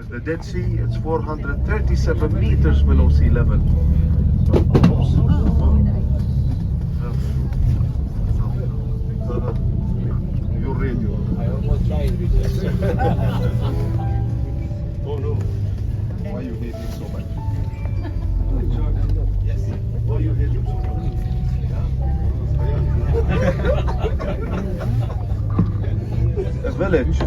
The Dead Sea, it's 437 meters below sea level. Your radio. I almost died with this. Oh no. Why you hate him so much? Yes. Why you hate him so much? A village.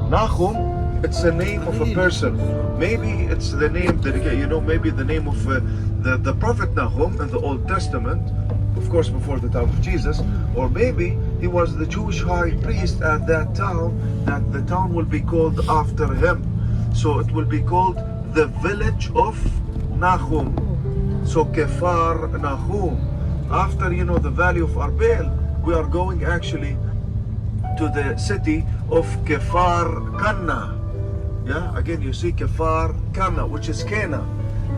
Nahum. It's the name of a person. Maybe it's the name that, you know, maybe the name of the prophet Nahum in the Old Testament, of course before the time of Jesus, or maybe he was the Jewish high priest at that town, that the town will be called after him. So it will be called the village of Nahum. So Kefar Nahum. After, you know, the valley of Arbel, we are going actually to the city of Kefar Cana. Yeah, again you see Kefar Cana, which is Cana.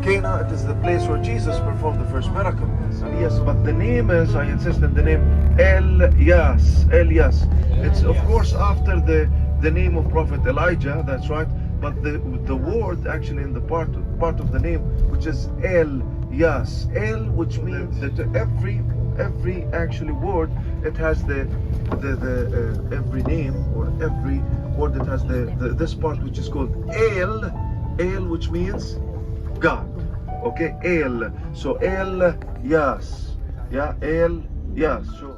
Cana, it is the place where Jesus performed the first miracle. And yes, but the name is, I insist on the name, Elias. Elias. It's of course after the name of Prophet Elijah, that's right. But the word actually in the part of the name, which is Elias. El, which means that every actually word, it has the every name or every word that has this part which is called El, which means God. Okay, El. So El Yas. Yeah, El Yas. So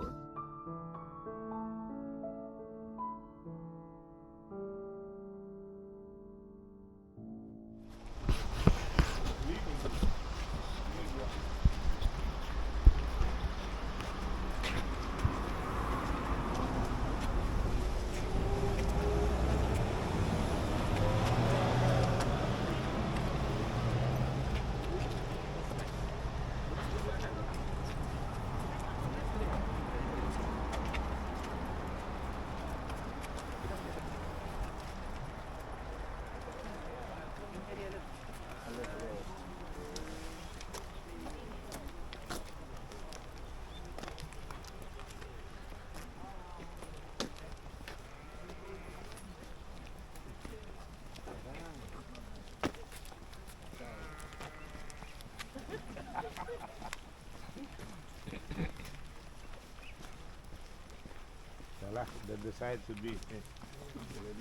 They decide to be ready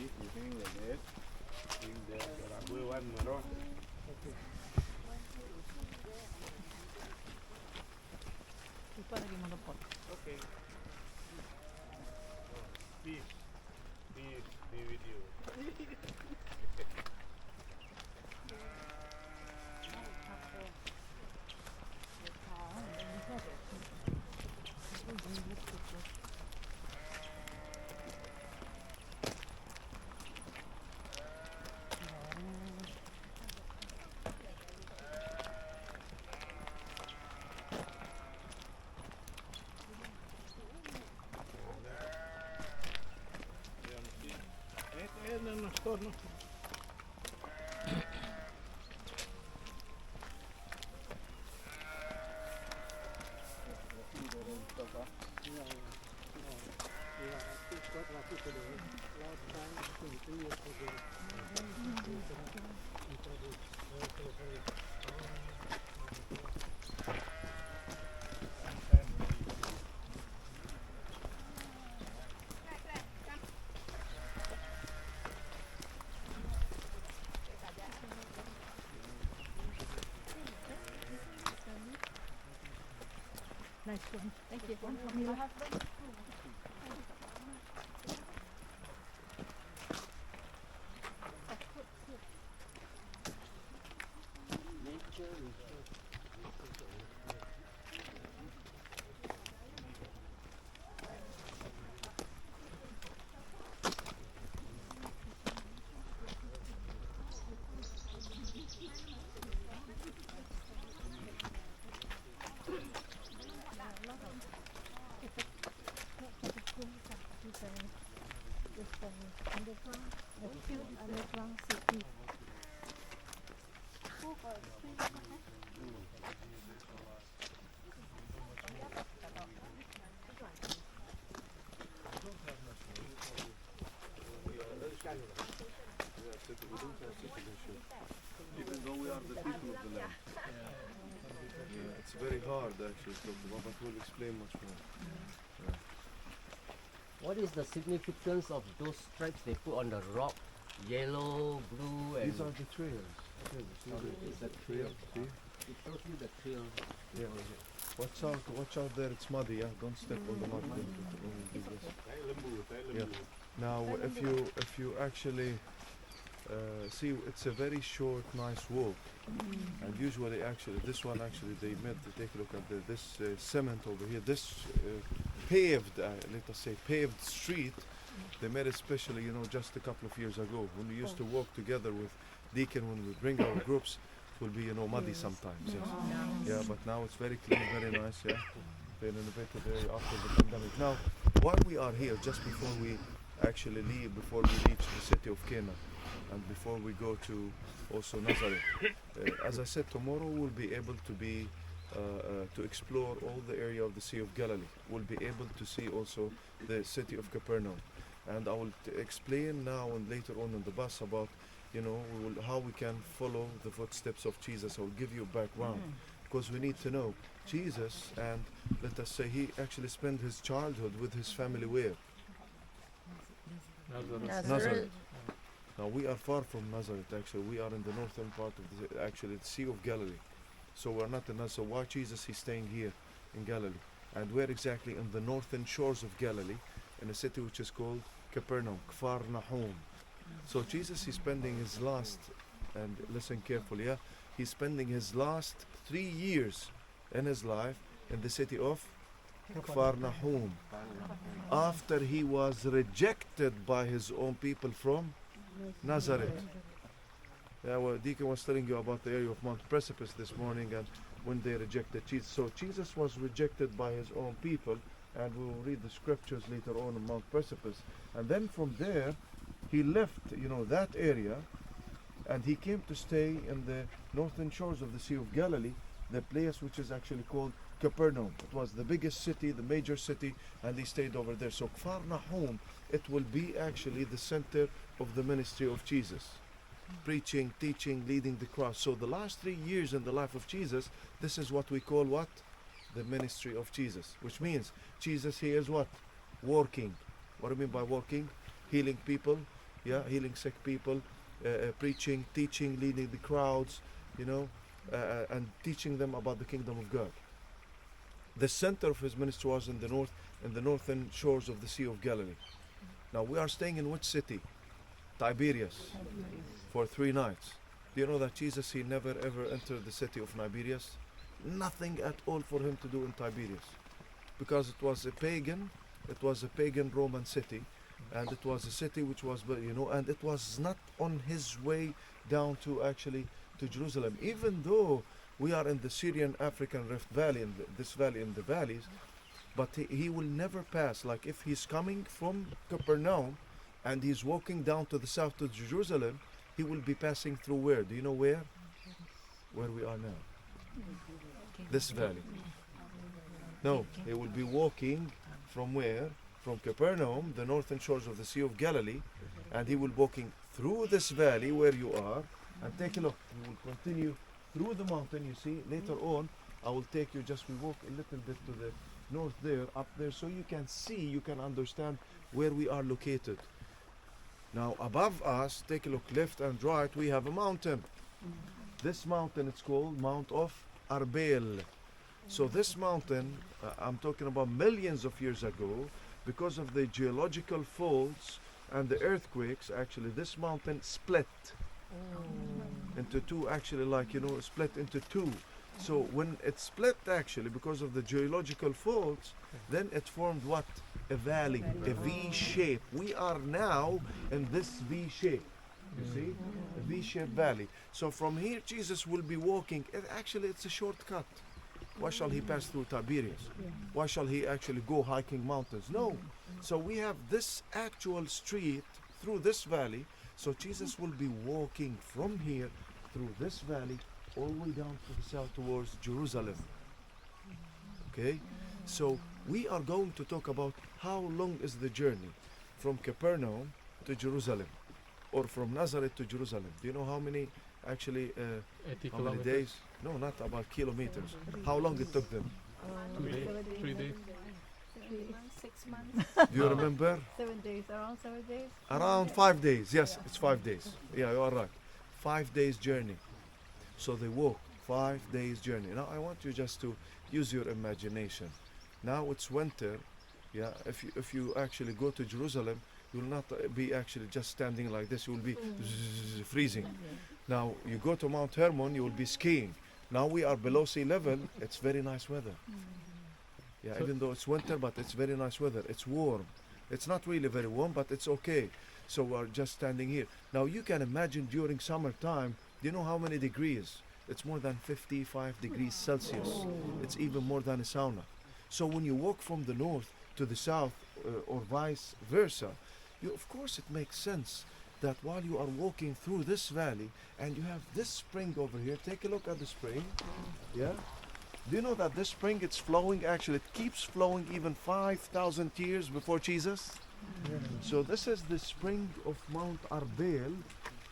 to hang the net in the Rabbi one more. Okay. Peace. Peace be with you. Torno. Nice one. Thank you. One for me. Underground city. Even though we are the people of the land. Yeah, it's very hard actually, so the Baba will explain much more. What is the significance of those stripes they put on the rock? Yellow, blue, and These are the trails. it's the trail. See? It shows you the trail. Yeah. Watch out there, it's muddy, yeah? Don't step on the mud. Don't do this. Yeah. Now if you actually see, it's a very short, nice walk. And usually actually this one actually they made to take a look at this cement over here, this paved, let us say paved street. They made it especially, you know, just a couple of years ago when we used to walk together with Deacon when we bring our groups. It will be, you know, muddy sometimes. Yes. Yeah, but now it's very clean, very nice. Yeah, they renovated it after the pandemic. Now, while we are here, just before we actually leave, before we reach the city of Cana, and before we go to also Nazareth, as I said, tomorrow we'll be able to be to explore all the area of the Sea of Galilee. We'll be able to see also the city of Capernaum, and I will explain now and later on in the bus about, you know, how we can follow the footsteps of Jesus. I will give you a background because we need to know Jesus, and let us say he actually spent his childhood with his family where? Nazareth. Now we are far from Nazareth actually. We are in the northern part of the Sea of Galilee. So we're not in Nazareth. So why Jesus he's staying here in Galilee? And where exactly? In the northern shores of Galilee, in a city which is called Capernaum, Kfar Nahum. So Jesus is spending his last, and listen carefully, yeah, he's spending his last 3 years in his life in the city of Kfar Nahum, after he was rejected by his own people from Nazareth. Yeah, well, Deacon was telling you about the area of Mount Precipice this morning, and when they rejected Jesus. So Jesus was rejected by his own people, and we will read the scriptures later on in Mount Precipice. And then from there, he left, you know, that area, and he came to stay in the northern shores of the Sea of Galilee, the place which is actually called Capernaum. It was the biggest city, the major city, and he stayed over there. So Kfar Nahum, it will be actually the center of the ministry of Jesus. Preaching, teaching, leading the cross. So the last 3 years in the life of Jesus, this is what we call what? The ministry of Jesus. Which means Jesus here is what? Working. What do I mean by working? Healing people, yeah, healing sick people, preaching, teaching, leading the crowds, you know, and teaching them about the kingdom of God. The center of his ministry was in the north, in the northern shores of the Sea of Galilee. Now we are staying in which city? Tiberias. For 3 nights. Do you know that Jesus, he never ever entered the city of Tiberias? Nothing at all for him to do in Tiberias. Because it was a pagan Roman city, and it was a city which was, you know, and it was not on his way down to actually to Jerusalem. Even though we are in the Syrian African Rift Valley, in this valley, in the valleys, but he will never pass. Like if he's coming from Capernaum, and he's walking down to the south to Jerusalem, he will be passing through where? Do you know where? Where we are now. This valley. No, he will be walking from where? From Capernaum, the northern shores of the Sea of Galilee, and he will be walking through this valley where you are, and take a look. He will continue through the mountain, you see. Later on, I will take you, just we walk a little bit to the north there, up there, so you can see, you can understand where we are located. Now above us, take a look left and right, we have a mountain. This mountain, it's called Mount of Arbel. So this mountain, I'm talking about millions of years ago, because of the geological faults and the earthquakes, actually this mountain split into two, actually, like, you know, split into two. So when it split, actually, because of the geological faults, then it formed what? A valley, a V shape. We are now in this V shape, you see, a V-shaped valley. So from here, Jesus will be walking. Actually, it's a shortcut. Why shall he pass through Tiberias? Why shall he actually go hiking mountains? No. So we have this actual street through this valley. So Jesus will be walking from here through this valley all the way down to the south towards Jerusalem. Okay? So we are going to talk about how long is the journey from Capernaum to Jerusalem, or from Nazareth to Jerusalem. Do you know how many actually, 80 how many kilometers. days? No, not about kilometers. How long it took them? 2 days, 3 days. 6 months. Do you remember? 7 days, around 7 days. Around 5 days. Yes, it's 5 days. Yeah, you are right. 5 days journey. So they walk 5 days journey. Now I want you just to use your imagination. Now it's winter. Yeah, if you actually go to Jerusalem, you will not be actually just standing like this. You will be freezing. Now you go to Mount Hermon, you will be skiing. Now we are below sea level. It's very nice weather. Yeah, even though it's winter, but it's very nice weather. It's warm. It's not really very warm, but it's okay. So we're just standing here. Now you can imagine during summertime, do you know how many degrees? It's more than 55 degrees Celsius. It's even more than a sauna. So when you walk from the north to the south, or vice versa, of course it makes sense that while you are walking through this valley and you have this spring over here, take a look at the spring. Yeah? Do you know that this spring, it's flowing, actually it keeps flowing even 5,000 years before Jesus? So this is the spring of Mount Arbel,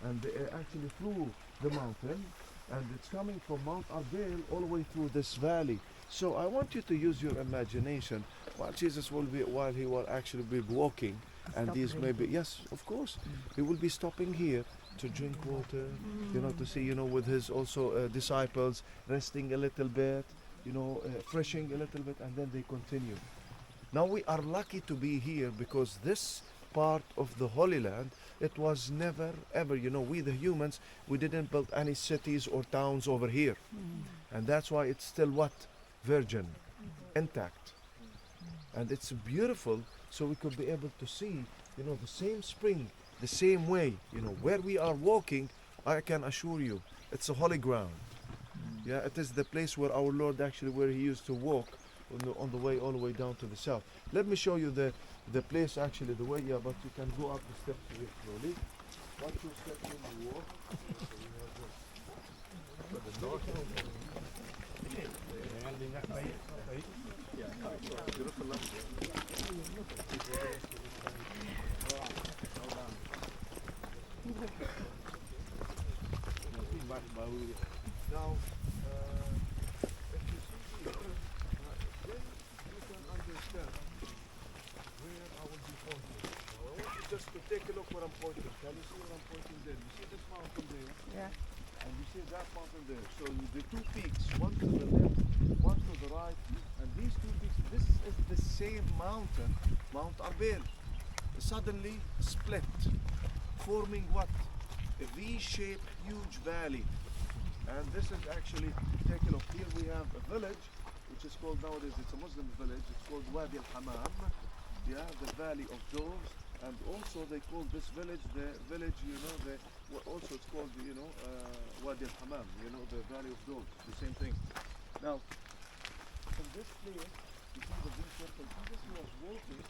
and they actually through the mountain, and it's coming from Mount Arbel all the way through this valley. So I want you to use your imagination while Jesus will be, while he will actually be walking, and these maybe, yes, of course, he will be stopping here to drink water, you know, to see, you know, with his also disciples, resting a little bit, you know, freshing a little bit, and then they continue. Now we are lucky to be here because this part of the Holy Land, it was never ever, you know, we the humans, we didn't build any cities or towns over here. And that's why it's still what? Virgin, intact. And it's beautiful, so we could be able to see, you know, the same spring, the same way, you know, where we are walking, I can assure you, it's a holy ground. Yeah, it is the place where our Lord actually, where he used to walk on the way all the way down to the south. Let me show you the place actually, the way, yeah, but you can go up the steps very slowly. Watch your steps when you walk. Now, if you see here, then you can understand where I will be pointing. So I want you just to take a look where I'm pointing. Can you see where I'm pointing there? You see this mountain there? Yeah. And you see that mountain there. So the two peaks, one to the left, one to the right, and these two peaks, this is the same mountain, Mount Arbel, suddenly split, forming what? A V-shaped huge valley. And this is actually, take a look, here we have a village, which is called nowadays, it's a Muslim village, it's called Wadi al-Hamam, yeah, the Valley of Doves, and also they call this village, the village, you know, also it's called, you know, Wadi al-Hamam, you know, the Valley of Doves, the same thing. Now, from this place, you see the big circle, Jesus was walking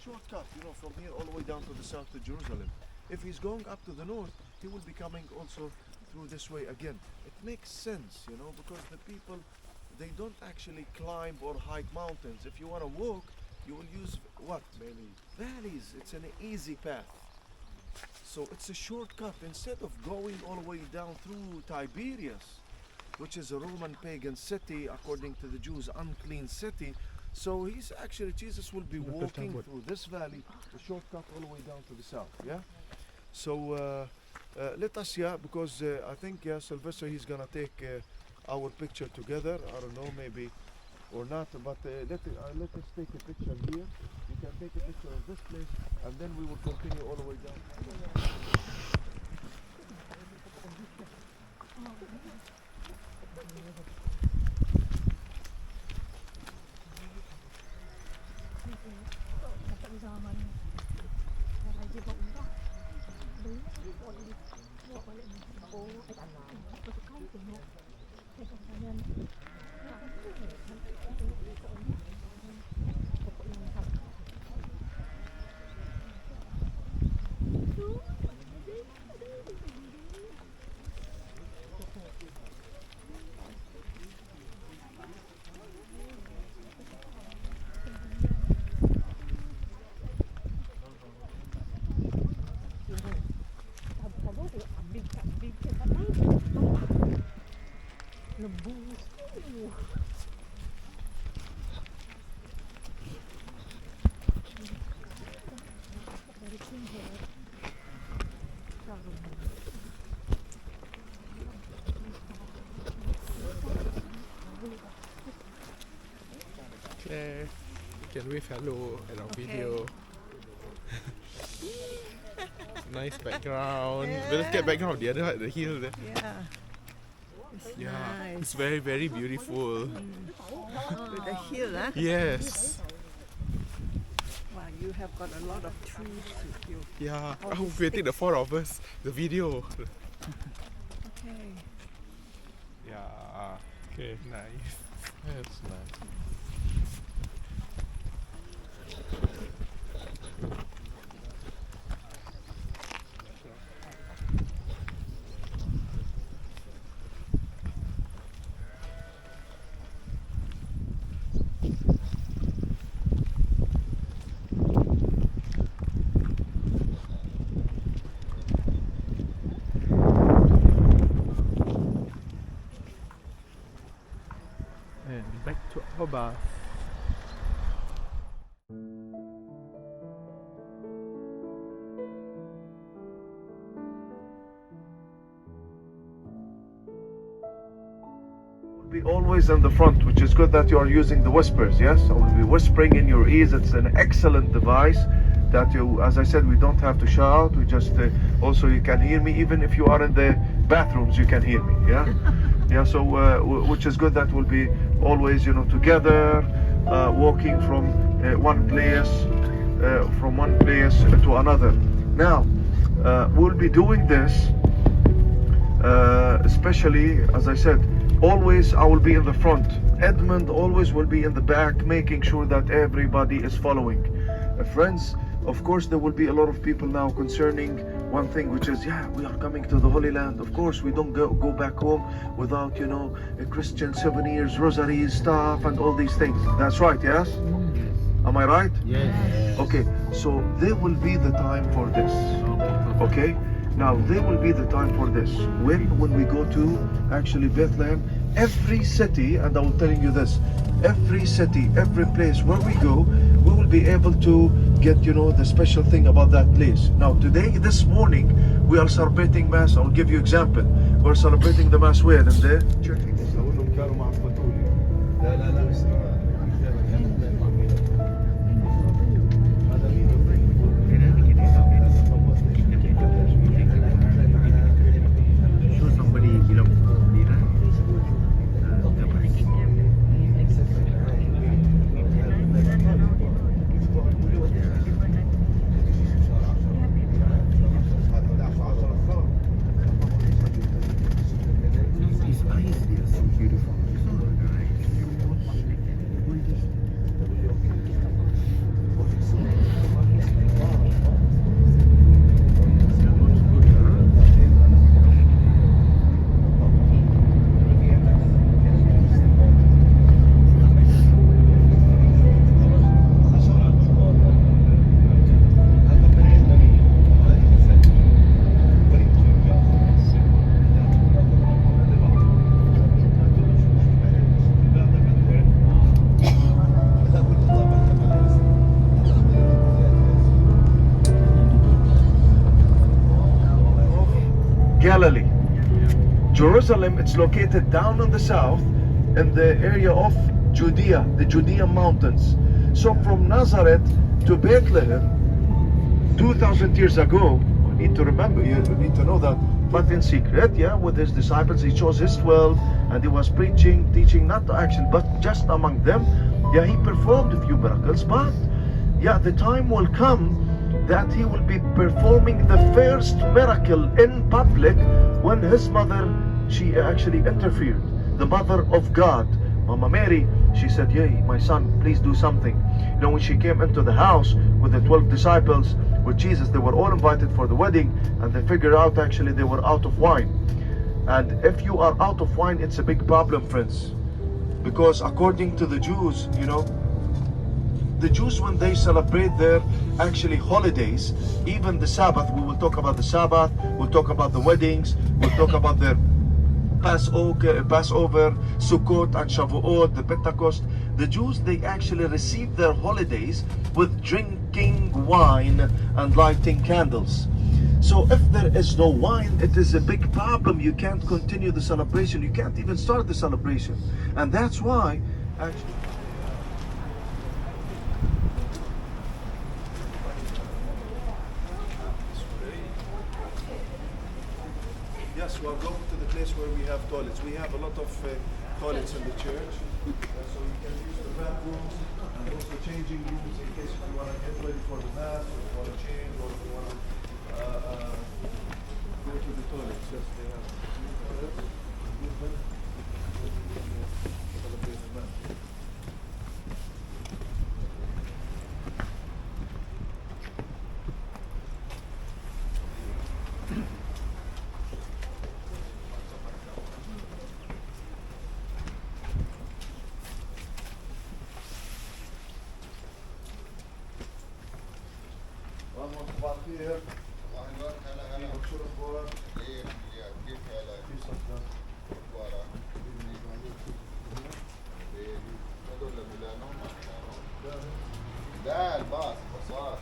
shortcut, from here all the way down to the south to Jerusalem. If he's going up to the north, he will be coming also through this way again. It makes sense, because the people, they don't actually climb or hike mountains. If you want to walk, you will use what? Valleys. It's an easy path. So it's a shortcut. Instead of going all the way down through Tiberias, which is a Roman pagan city, according to the Jews, unclean city. So Jesus will be walking through this valley, a shortcut all the way down to the south, yeah? So let us, because I think, Sylvester, he's gonna take our picture together. I don't know, maybe or not, but let us take a picture here. You can take a picture of this place, and then we will continue all the way down. Claire, you can wave hello at our video. Nice background. Yeah. Let's get background of the other side, the hill there. Yeah. It's Yeah, nice. it's very, very beautiful. With the hill, huh? Yes. Wow, you have got a lot of trees with you. Yeah. All Oh, these we take the sticks. four of us. The video. Okay. Yeah. Okay, nice. That's nice. And back to our bus. Be always in the front, which is good that you are using the whispers. Yes, I will be whispering in your ears. It's an excellent device that you, as I said, we don't have to shout. We just also you can hear me even if you are in the bathrooms. You can hear me. Yeah, yeah. So which is good that we'll be always together, walking from one place to another. Now we'll be doing this, especially as I said. Always I will be in the front. Edmund always will be in the back, making sure that everybody is following. Friends, of course there will be a lot of people now concerning one thing, which is, we are coming to the Holy Land. Of course we don't go back home without, a Christian souvenirs, rosaries, stuff, and all these things. That's right, yes? Am I right? Yes. Okay, so there will be the time for this. Okay? Now there will be the time for this. When we go to actually Bethlehem, every city, and I will telling you this, every city, every place where we go, we will be able to get, the special thing about that place. Now today, this morning, we are celebrating Mass. I will give you example. We're celebrating the Mass where? In the church. Jerusalem, it's located down in the south in the area of Judea, the Judean mountains. So from Nazareth to Bethlehem, 2,000 years ago, you need to remember, you need to know that, but in secret, yeah, with his disciples, he chose his 12, and he was preaching, teaching, not actually, but just among them. Yeah, he performed a few miracles, but yeah, the time will come that he will be performing the first miracle in public when his mother, she actually interfered. The mother of God, Mama Mary, she said, "Yay, my son, please do something." You know, when she came into the house with the 12 disciples, with Jesus, they were all invited for the wedding, and they figured out actually they were out of wine. And if you are out of wine, it's a big problem, friends, because according to the Jews, you know, the Jews, when they celebrate their actually holidays, even the Sabbath, we will talk about the Sabbath, we'll talk about the weddings, we'll talk about their Passover, Sukkot and Shavuot, the Pentecost. The Jews, they actually receive their holidays with drinking wine and lighting candles. So if there is no wine, it is a big problem. You can't continue the celebration. You can't even start the celebration. And that's why actually yes, we are going to the place where we have toilets. We have a lot of toilets in the church, so you can use the bathrooms and also changing rooms in case you want to get ready for the mass, or you want to change, or you want to go to the toilets. Yes, they have toilets. Use them. Celebrate the mass. Here. ده الباص باصات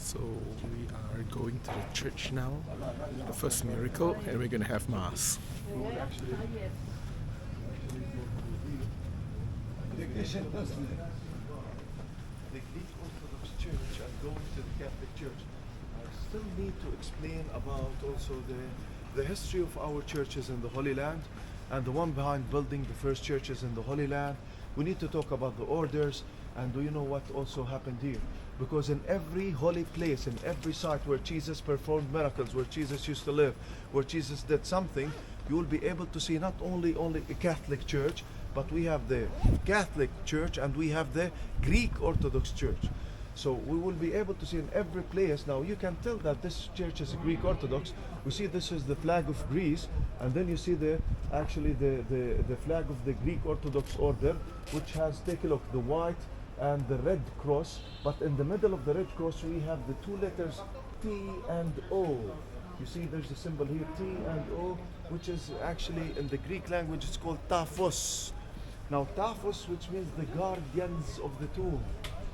So we are going to the church now, the first miracle, and we're going to have Mass. The Greek Orthodox Church and going to the Catholic Church. I still need to explain about also the history of our churches in the Holy Land, and the one behind building the first churches in the Holy Land. We need to talk about the orders, and do you know what also happened here? Because in every holy place, in every site where Jesus performed miracles, where Jesus used to live, where Jesus did something, you will be able to see not only a Catholic Church, but we have the Catholic Church and we have the Greek Orthodox Church. So we will be able to see in every place. Now you can tell that this church is Greek Orthodox. We see this is the flag of Greece, and then you see the flag of the Greek Orthodox order, which has, take a look, the white and the red cross, but in the middle of the red cross we have the two letters T and O. You see there's a symbol here, T and O, which is actually in the Greek language it's called Taphos. Now Taphos, which means the guardians of the tomb.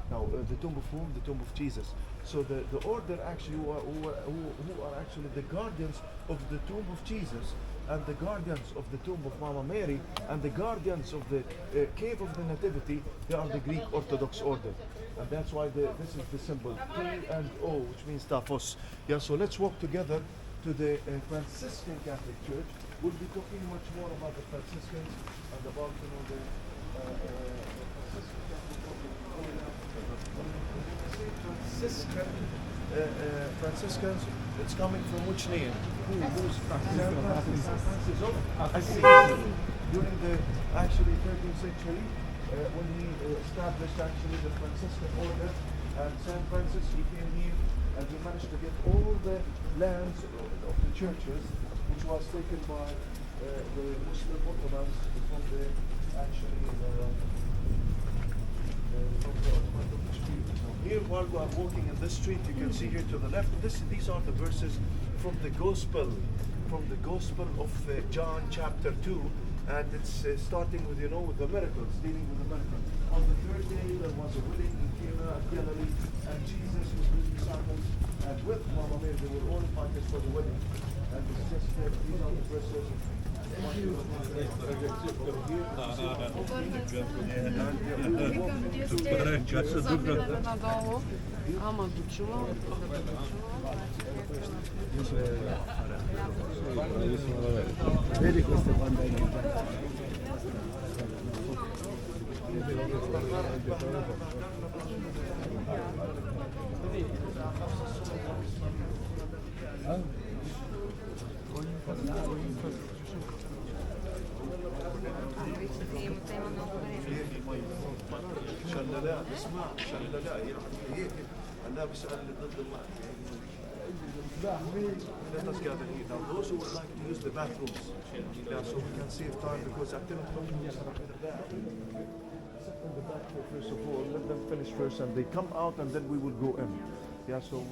Now the tomb of whom? The tomb of Jesus. So the order actually who are actually the guardians of the tomb of Jesus, and the guardians of the tomb of Mama Mary, and the guardians of the cave of the Nativity, they are the Greek Orthodox order. And that's why this is the symbol T and O, which means Taphos. Yeah, so let's walk together to the Franciscan Catholic Church. We'll be talking much more about the Franciscans and about the Franciscans, it's coming from which name? Who's Francis of Assisi? During the actually 13th century, when he established actually the Franciscan order and San Francis, he came here and he managed to get all the lands of the churches, which was taken by the Muslim Ottomans from the actually from the Ottoman Turkish period. Here, while we are walking in this street, you can see here to the left. These are the verses from the Gospel of John chapter 2, and it's starting with with the miracles, dealing with the miracles. On the third day, there was a wedding in Cana of Galilee, and Jesus was with his disciples, and with Mama Mary, they were all invited for the wedding. And it's just these are the verses. Na dołu. Ama wróciło. شللاء اسمع شللاء هيك انا بسال ضد الماء. Let us gather here now. Those who would like to use the bathrooms, so we can save time because I cannot go in the back first of all. Let them finish first, and they come out, and then we will go in. Yeah. So.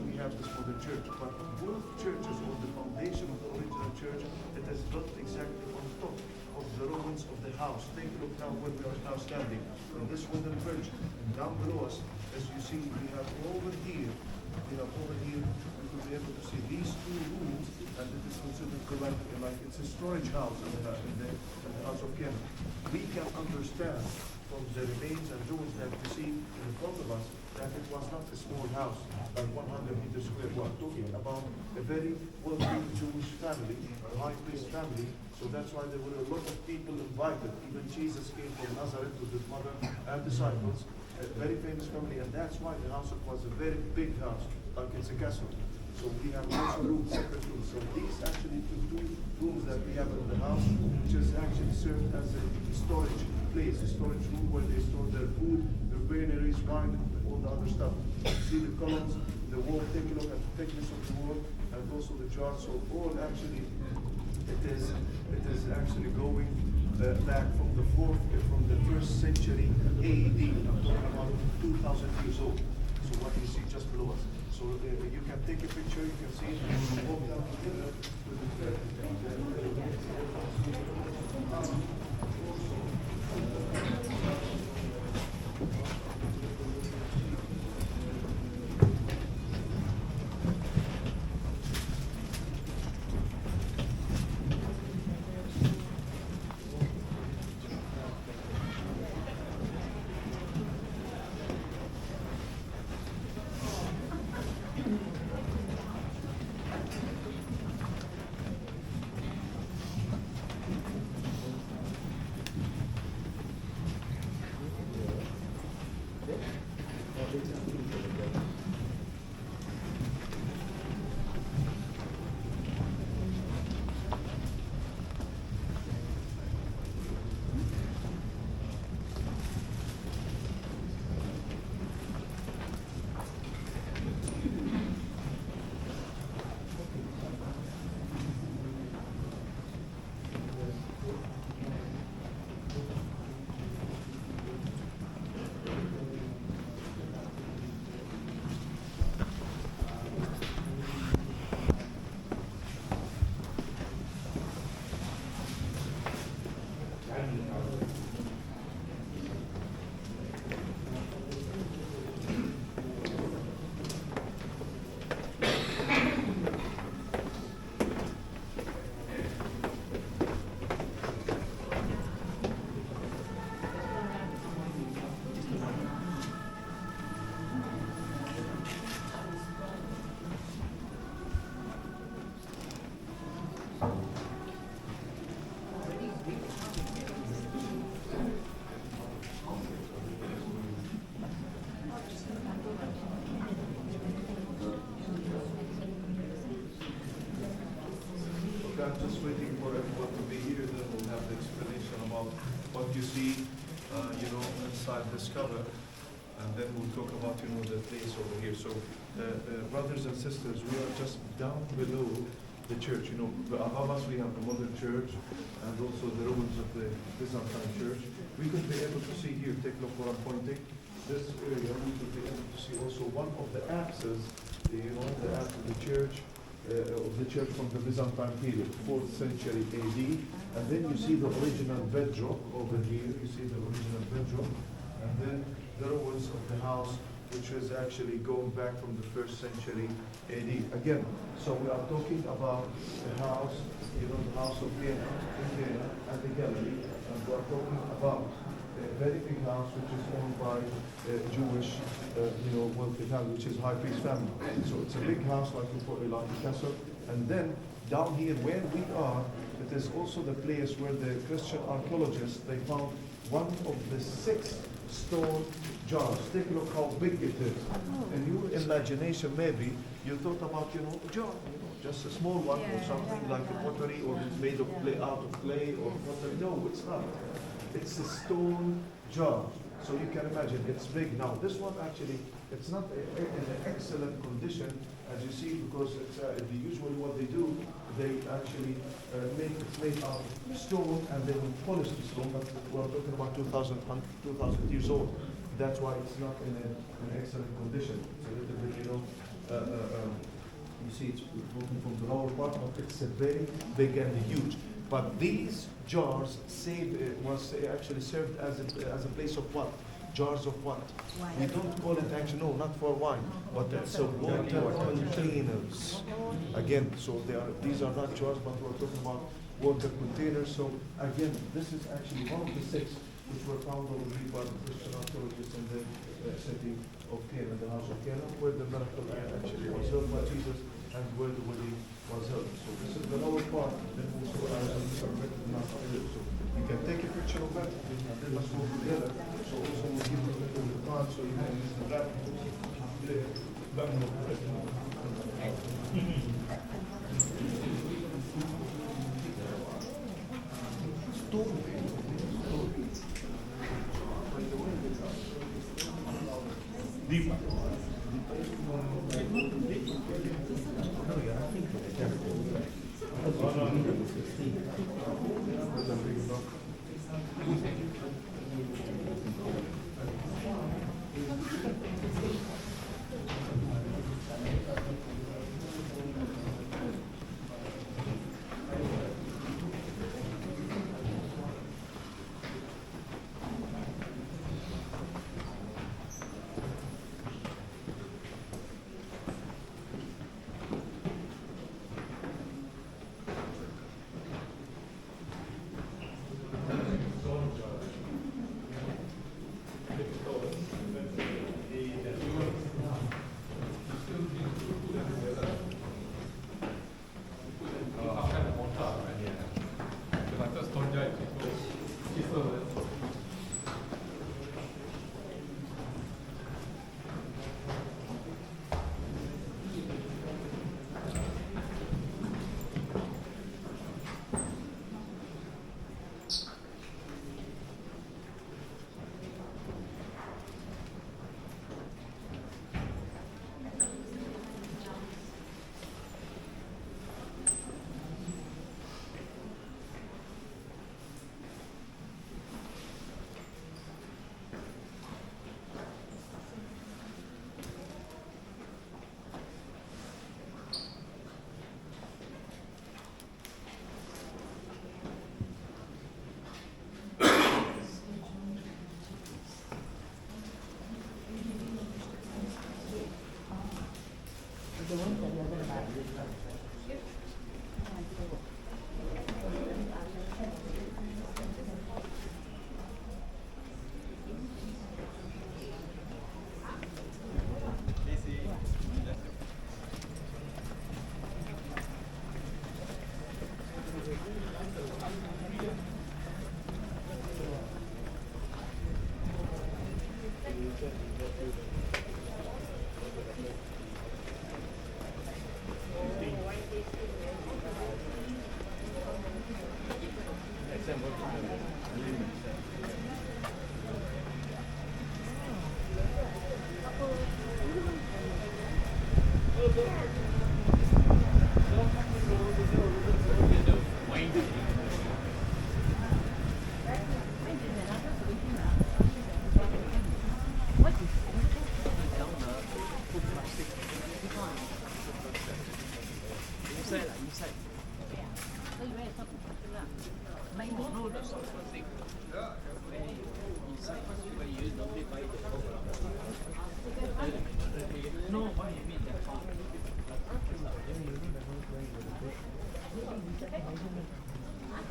we have this for the church. But both churches, or the foundation of the original church, it is built exactly on top of the ruins of the house. Take a look now where we are now standing in this wooden bridge. And down below us, as you see, we have over here, we could be able to see these two rooms, and it is considered like it's a storage house in the house of Cana. We can understand from the remains and ruins that we see in front of us that it was not a small house, like 100 meters square. We are talking about a very wealthy Jewish family, a high priest family. So that's why there were a lot of people invited. Even Jesus came from Nazareth with his mother and disciples, a very famous family, and that's why the house was a very big house, like it's a castle. So we have also rooms, separate rooms. So these actually two rooms that we have in the house, which is actually served as a storage place, a storage room where they store their food, their granaries, wine, and all the other stuff. You see the columns, the wall, take a look at the thickness of the wall, and also the jars. So all actually, it is actually going back from the first century AD. I'm talking about 2,000 years old. So what you see just below us. So you can take a picture, you can see it, walk down together with the thread. I'm just waiting for everyone to be here, then we'll have the explanation about what you see, inside this cover. And then we'll talk about, the place over here. So, brothers and sisters, we are just down below the church. Above us we have the modern church and also the ruins of the Byzantine church. We could be able to see here, take a look where I'm pointing. This area, we could be able to see also one of the apses, the apse of the church from the Byzantine period, 4th century AD. And then you see the original bedrock over here. You see the original bedrock. And then the ruins of the house, which is actually going back from the 1st century AD. Again, so we are talking about the house, the house of Cana, and the gallery. And we are talking about a very big house which is owned by Jewish, wealthy family, which is high priest family. So it's a big house like a castle. And then down here where we are, it is also the place where the Christian archaeologists, they found one of the 6 stone jars. Take a look how big it is. In your imagination, maybe you thought about, a jar, just a small one or something like a pottery, or it's made of clay, out of clay or pottery. No, it's not. It's a stone jar. So you can imagine it's big. Now this one actually, it's not in an excellent condition, as you see, because it's usually what they do, they actually make it made out of stone and they will polish the stone. But we're talking about 2,000 years old. That's why it's not in an excellent condition. It's a little bit, you see it's broken from the lower part, but it's very big and huge. But these jars was actually served as a place of what? Jars of what? Wine. We don't call it actually, no, not for wine, but it's a water containers. Again, so these are not jars, but we're talking about water containers. So again, this is actually one of the 6 which were found already by the Christian authorities in the city of Cana, the house of Cana, where the miracle actually was held by Jesus and where the wedding was held. So this is the lower part, then also so you can take a picture of that, and then let's go together. So also we'll give you a little bit of time so you can use the back.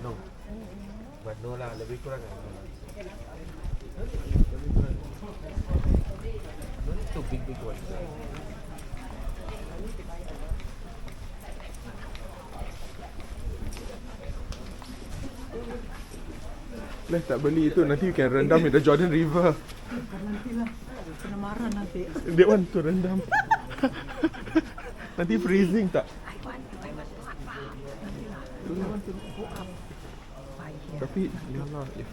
No. But no lah, lebih kurang lah. No need to big one. Lah tak beli itu, nanti you can rendam in the Jordan River. Nantilah, kena marah nanti. That one to rendam. Nanti freezing tak? Tapi yalah, this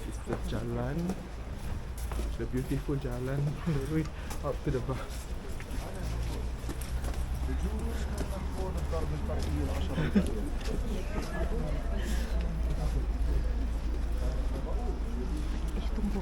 is the jalan, the beautiful jalan all the way up to the bus. Tunggu.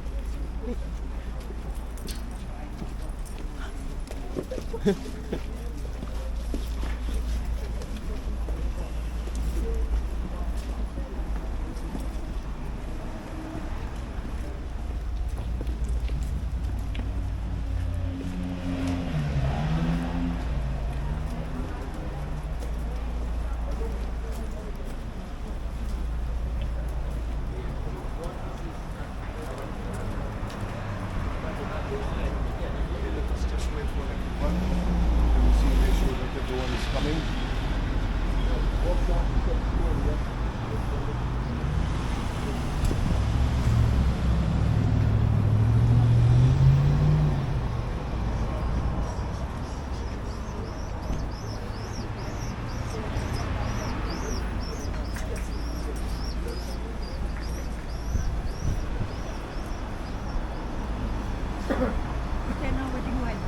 Cana wedding wine.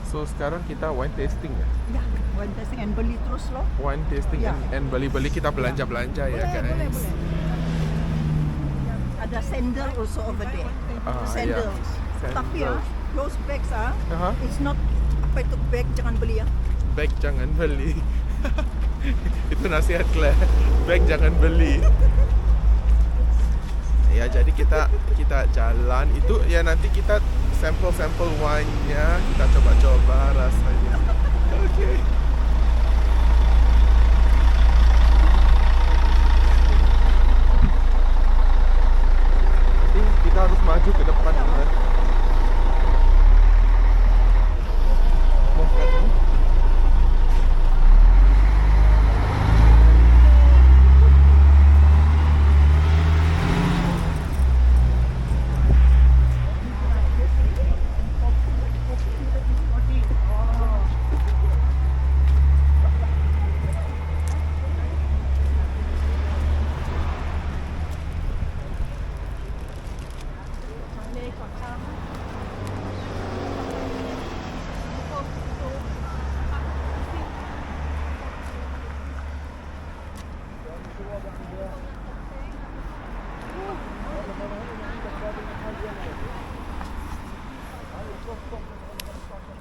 So sekarang kita wine tasting ya? Ya, wine tasting and beli terus loh. Wine tasting Ya. and beli-beli kita belanja-belanja ya guys. Boleh. Ada sandal also over there. Sandals. Tapi ya, those bags it's not pakai bag, jangan beli ya. Bag jangan beli. Itu nasihat Claire. Bag jangan beli. Ya jadi kita jalan itu ya nanti kita sampel wine-nya kita coba-coba rasanya. Oke. Kita harus maju ke depan.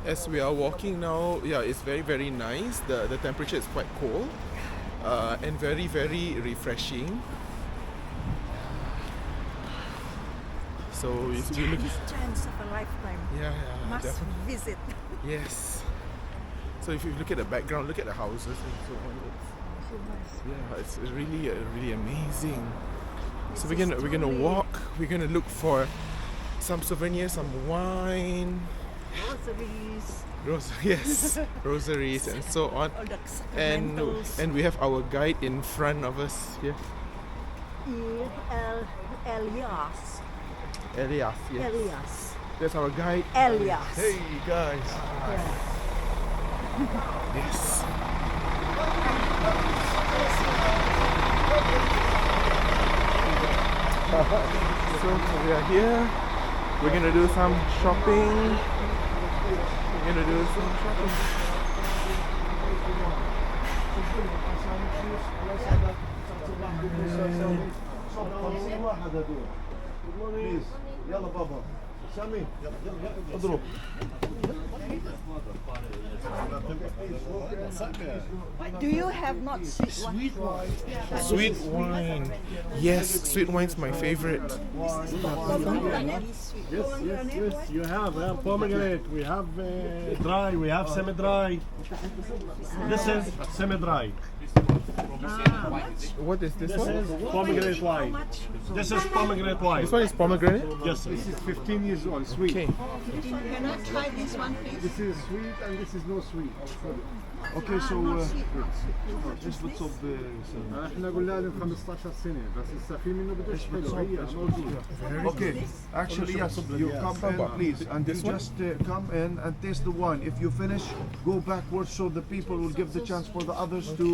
As we are walking now, yeah, it's very nice. The temperature is quite cold and very refreshing. So if you look, Chance of a lifetime. yeah, Must definitely. visit. Yes. So if you look at the background, look at the houses and so on. So nice. Yeah, it's really amazing. So we're gonna walk. We're gonna look for some souvenirs, some wine. Groceries. Yes, rosaries and so on. All the And sacramentals. we have our guide in front of us here. Elias. Elias, yes. Elias. That's our guide. Elias. Hey guys. Yeah. Yes. So we are here. We're gonna do some shopping. Please. يلا بابا. سامي اضرب. Do you have not sweet wine? Sweet wine. Yes, sweet wine's my favorite. Yes. You have pomegranate. We have dry. We have semi-dry. This is semi-dry. What is this This one? is pomegranate wine. This is pomegranate wine. This one is pomegranate? Yes. This is 15 years old. Sweet. Okay. Can I try this one, please? This is sweet and this is no sweet. Okay, so ايش بتصب سلمى؟ احنا قلنا لهم 15 سنه بس هسه في منه بدوش حلو هي موجوده. Okay, actually yes, you come in please and you just come in and taste the wine. If you finish, go backwards so the people will give the chance for the others to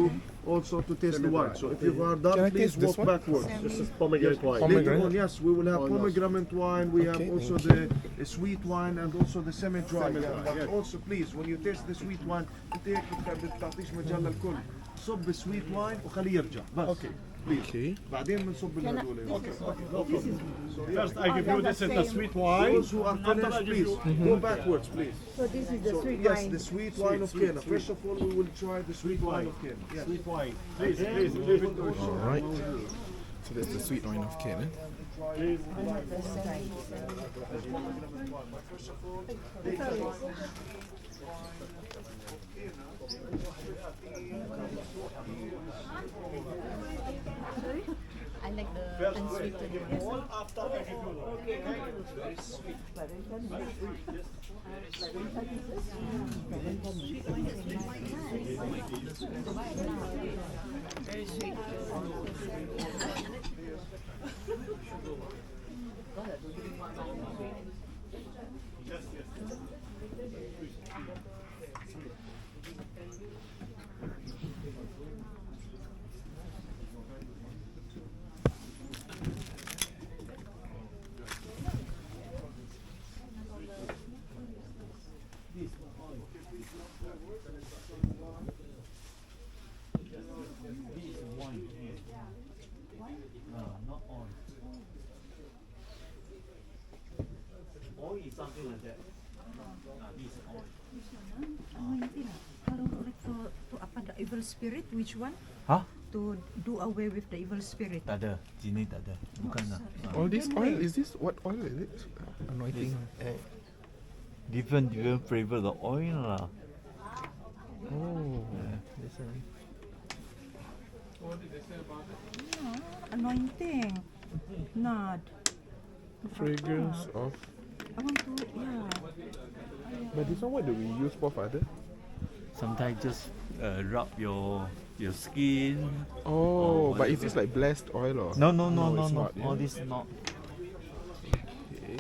also to taste the wine. So if you are done, Can I please taste this walk one? backwards. This is pomegranate wine. Later on, yes, we will have pomegranate wine. We have Okay, also thank the sweet wine and also the semi-dry. But also, please, when you taste the sweet wine, بتعطيش مجال للكل. صب sweet wine وخليه يرجع. بس. Okay. Please. Okay. بعدين بنصب الهدول. Okay. First I give you this is the sweet wine. Those who are finished, please go backwards, please. So this is the sweet Yes, wine. the sweet wine of Cana. First of all, we will try the sweet wine of Cana. Yes. Sweet wine. Please leave it to All right. So that's the sweet wine of Cana. I like the unsweetened one. To apa the evil spirit? Which one? Hah? To do away with the evil spirit. Tak ada. Sini tak ada. Bukan lah. All this oil, is this what oil is it? Anointing. Different flavor the oil lah. Oh. That's right. Anointing. Nod. Fragrance of. I want to, yeah. But this one, what do we use for, Father? Sometimes just rub your skin. Oh, but is whatever. this like blessed oil or? No. it's not, yeah? All this not. Okay.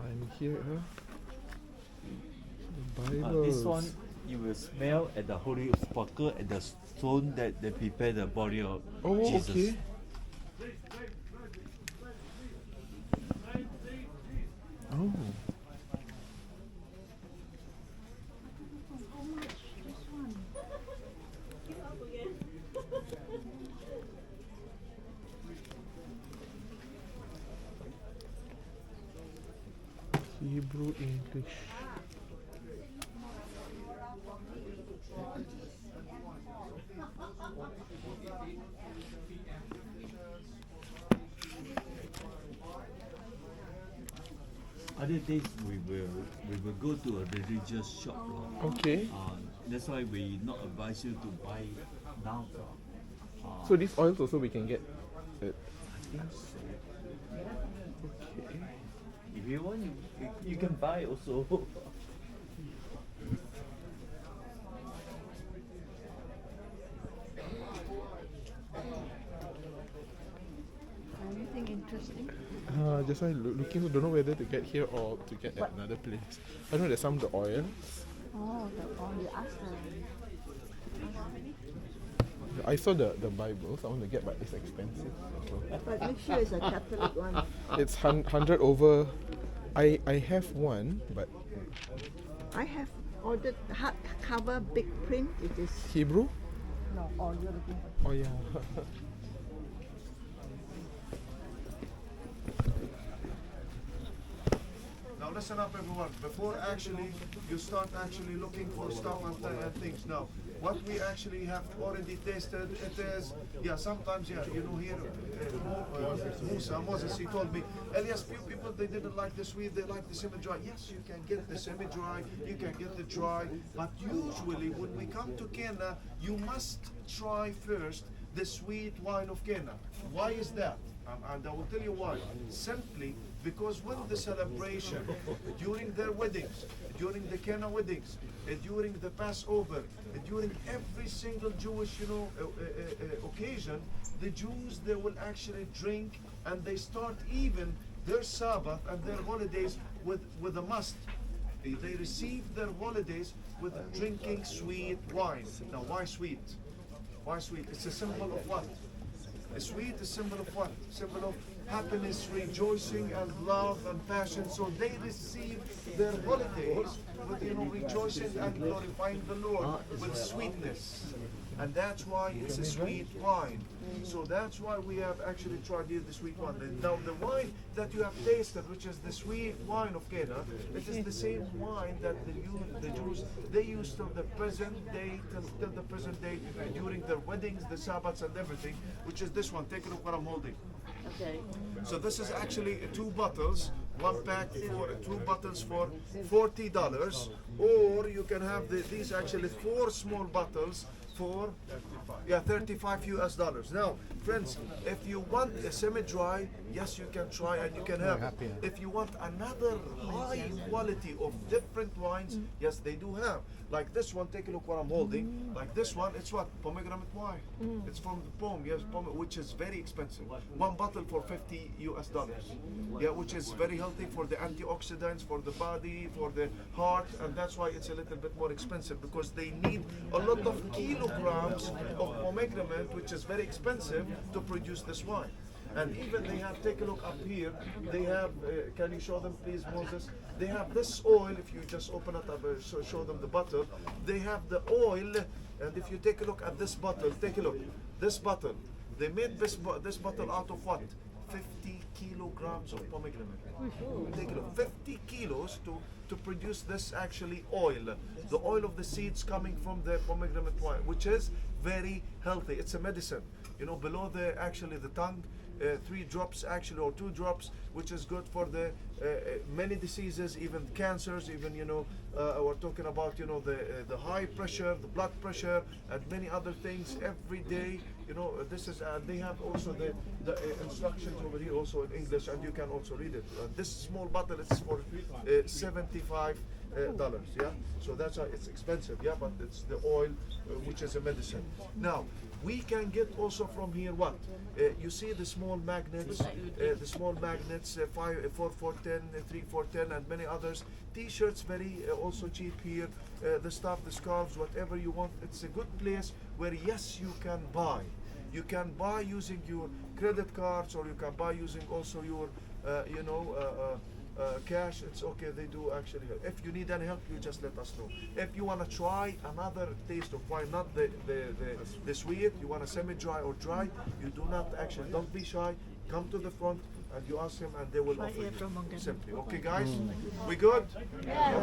And here, Bible. This one you will smell at the holy sparkle at the stone that they prepare the body of Oh, Jesus. okay. Oh. Hebrew English. Other days we will go to a religious shop. Okay. That's why we not advise you to buy now. So these oils also we can get at. Okay. If you want, you can buy also. Anything interesting? Just why looking, don't know whether to get here or to get at another place. I know there's some the oil. Oh, the oil. You ask them. I saw the Bibles. I want to get, but it's expensive. But make sure it's a Catholic one. It's 100 over. I have one, but I have ordered hardcover big print. It is Hebrew. no. Or you're looking for. Oh yeah. Now listen up, everyone. Before actually you start actually looking for stuff and things. Now, what we actually have already tasted, it is sometimes you know here Moses, he told me, Elias, few people they didn't like the sweet, they like the semi-dry. Yes, you can get the semi-dry, you can get the dry, but usually when we come to Cana, you must try first the sweet wine of Cana. Why is that? And I will tell you why. Simply because when the celebration, during their weddings, during the Cana weddings, during the Passover, during every single Jewish, occasion, the Jews, they will actually drink, and they start even their Sabbath and their holidays with a must. They receive their holidays with drinking sweet wine. Now, why sweet? Why sweet? It's a symbol of what? A sweet is a symbol of what? Symbol of happiness, rejoicing, and love and passion. So they receive their holidays with rejoicing and glorifying the Lord with sweetness. And that's why it's a sweet wine. So that's why we have actually tried here the sweet wine. And now the wine that you have tasted, which is the sweet wine of Cana, it is the same wine that the Jews, they used till the present day, till the present day, during their weddings, the Sabbaths and everything, which is this one. Take a look what I'm holding. Okay. So this is actually 2 bottles, one pack for 2 bottles for $40, or you can have these actually 4 small bottles for $35 US. Now, friends, if you want a semi-dry, yes, you can try and you can have it. If you want another high quality of different wines, yes, they do have. Like this one, take a look what I'm holding. Like this one, it's what? Pomegranate wine. It's from the pom, yes, which is very expensive. 1 bottle for $50 US. Yeah, which is very healthy for the antioxidants, for the body, for the heart, and that's why it's a little bit more expensive, because they need a lot of kilograms of pomegranate, which is very expensive, to produce this wine. And even they have, take a look up here, they have, can you show them please, Moses? They have this oil, if you just open it up, show them the bottle. They have the oil, and if you take a look at this bottle, take a look, this bottle, they made this bottle out of what? 50 kilograms of pomegranate. Take a look, 50 kilos to produce this actually oil. The oil of the seeds coming from the pomegranate wine, which is very healthy. It's a medicine. Below the tongue, 3 drops actually, or 2 drops, which is good for the many diseases, even cancers, even we're talking about the high pressure, the blood pressure, and many other things every day. This is they have also the instructions over here also in English, and you can also read it. This small bottle is for $75. Yeah, so that's why it's expensive. Yeah, but it's the oil, which is a medicine. Now we can get also from here what? You see the small magnets, 5, 4 for 10, 3 for 10, and many others. T-shirts very also cheap here. The stuff, the scarves, whatever you want. It's a good place where yes, you can buy. You can buy using your credit cards, or you can buy using also your, cash. It's okay. They do actually help. If you need any help, you just let us know. If you want to try another taste of wine, not the sweet, you want a semi-dry or dry, you do not actually, don't be shy. Come to the front and you ask him, and they will offer you simply. Okay, guys, we good?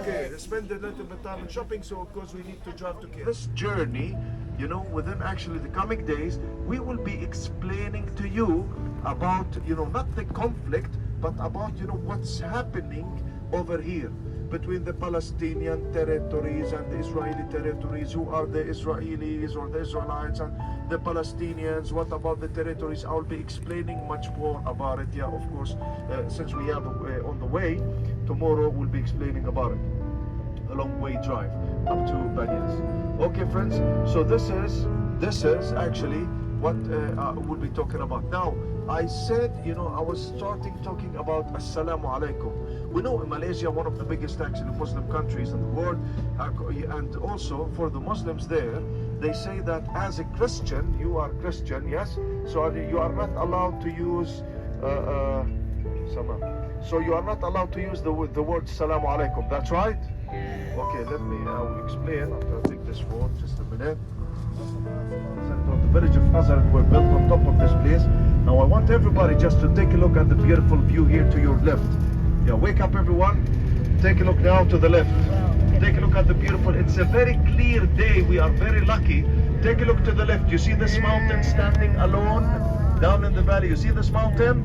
Okay, let's spend a little bit of time in shopping, so of course we need to drive to Cana. This journey, within actually the coming days, we will be explaining to you about, not the conflict, but about, what's happening over here between the Palestinian territories and the Israeli territories. Who are the Israelis or the Israelites and the Palestinians? What about the territories? I'll be explaining much more about it. Yeah, of course, since we have on the way, tomorrow we'll be explaining about it. A long way drive up to Banyas. Okay, friends, so this is actually what we'll be talking about. Now, I said, I was starting talking about Assalamu Alaikum. We know in Malaysia, one of the biggest actually Muslim countries in the world, and also for the Muslims there, they say that as a Christian, you are Christian, yes? So you are not allowed to use, so you are not allowed to use the word Assalamu Alaikum, that's right? Okay, let me explain. I'm going to take this phone, just a minute. The village of Nazareth were built on top of this place. Now I want everybody just to take a look at the beautiful view here to your left. Yeah, wake up everyone. Take a look now to the left. Take a look at the beautiful, it's a very clear day. We are very lucky. Take a look to the left. You see this mountain standing alone down in the valley? You see this mountain?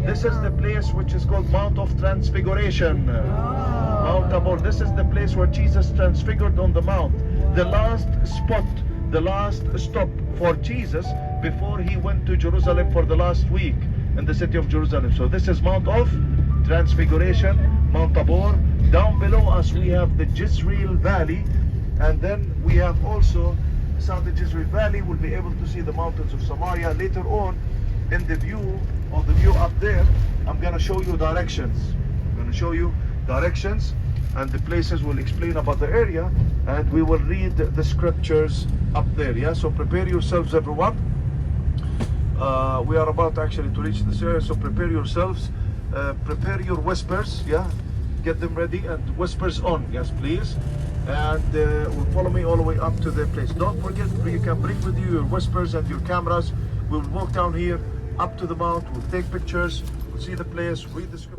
This is the place which is called Mount of Transfiguration. Mount Tabor. This is the place where Jesus transfigured on the mount. The last spot, the last stop for Jesus before he went to Jerusalem for the last week in the city of Jerusalem. So this is Mount of Transfiguration, Mount Tabor. Down below us we have the Jezreel Valley, and then we have also south of Jezreel Valley. We'll be able to see the mountains of Samaria. Later on in the view up there, I'm going to show you directions. I'm going to show you directions, and the places will explain about the area, and we will read the scriptures up there. Yeah, so prepare yourselves, everyone. We are about actually to reach this area, so prepare yourselves. Prepare your whispers. Yeah, get them ready, and whispers on. Yes, please. And will follow me all the way up to the place. Don't forget, you can bring with you your whispers and your cameras. We'll walk down here up to the mount. We'll take pictures. We'll see the place. Read the scripture.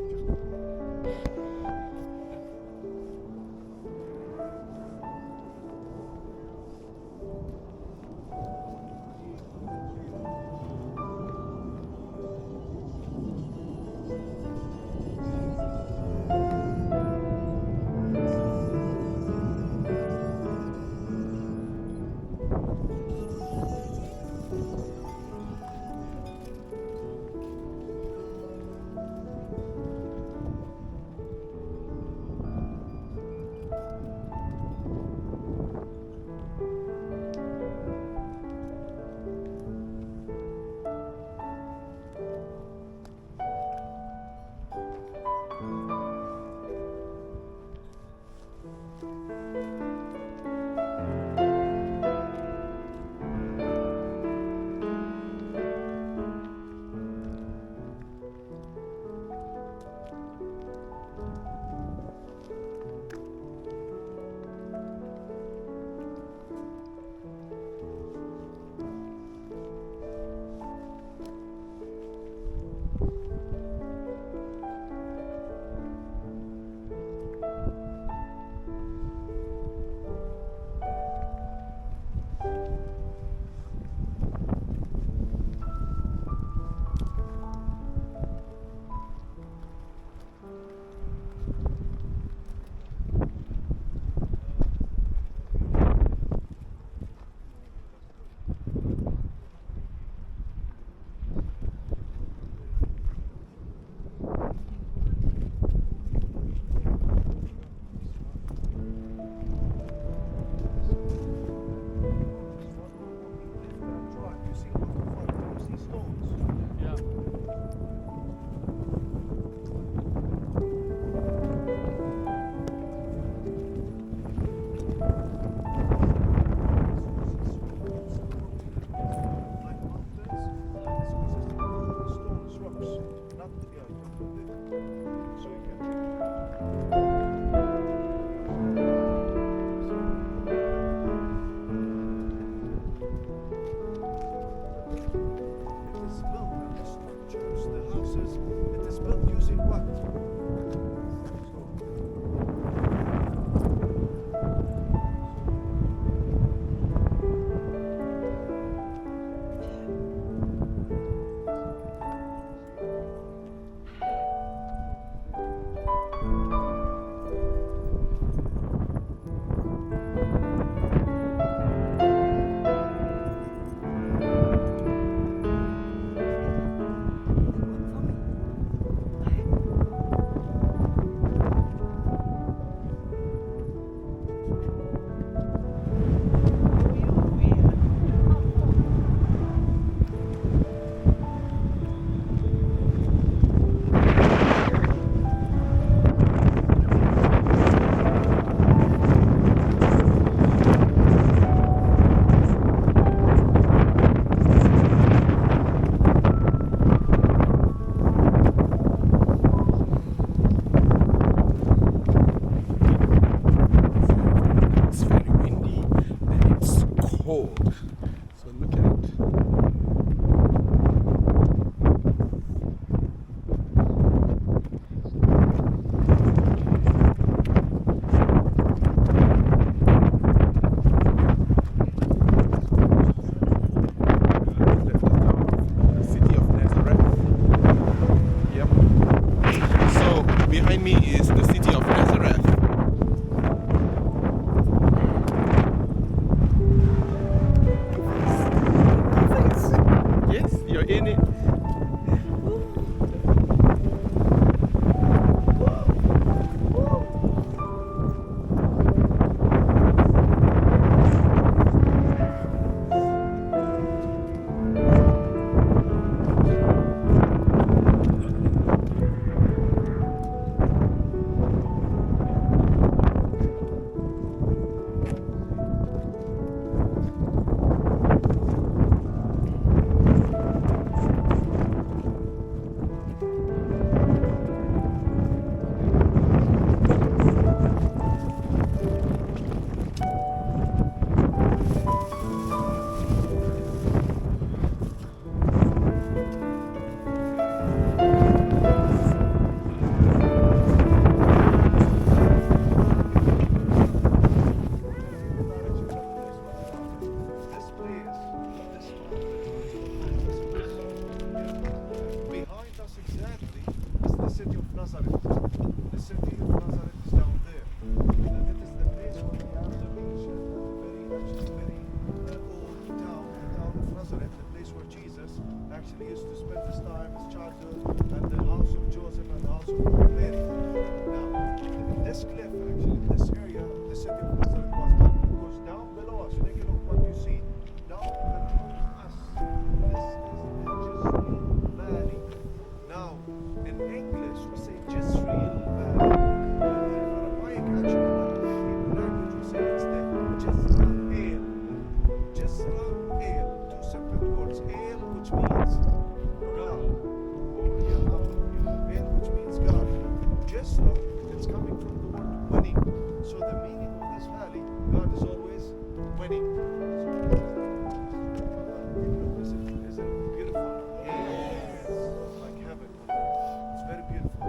actually used to spend his time, his childhood, at the house of Joseph and the house of Mary. Now, in this cliff, actually, this area, the city of Nazareth was built because down below us, take a look what you see. Down below us, this is the Jezreel Valley. Now, in English, we say Jezreel Valley. In Aramaic, actually, in Hebrew language, we say it's the Jezreel. Jezreel, two separate words. El, which means God, or Yahweh. El, which means God. Jezreel, it's coming from the word winning. So the meaning of this valley, God is always winning. Is it beautiful? Yes. Like heaven. It's very beautiful.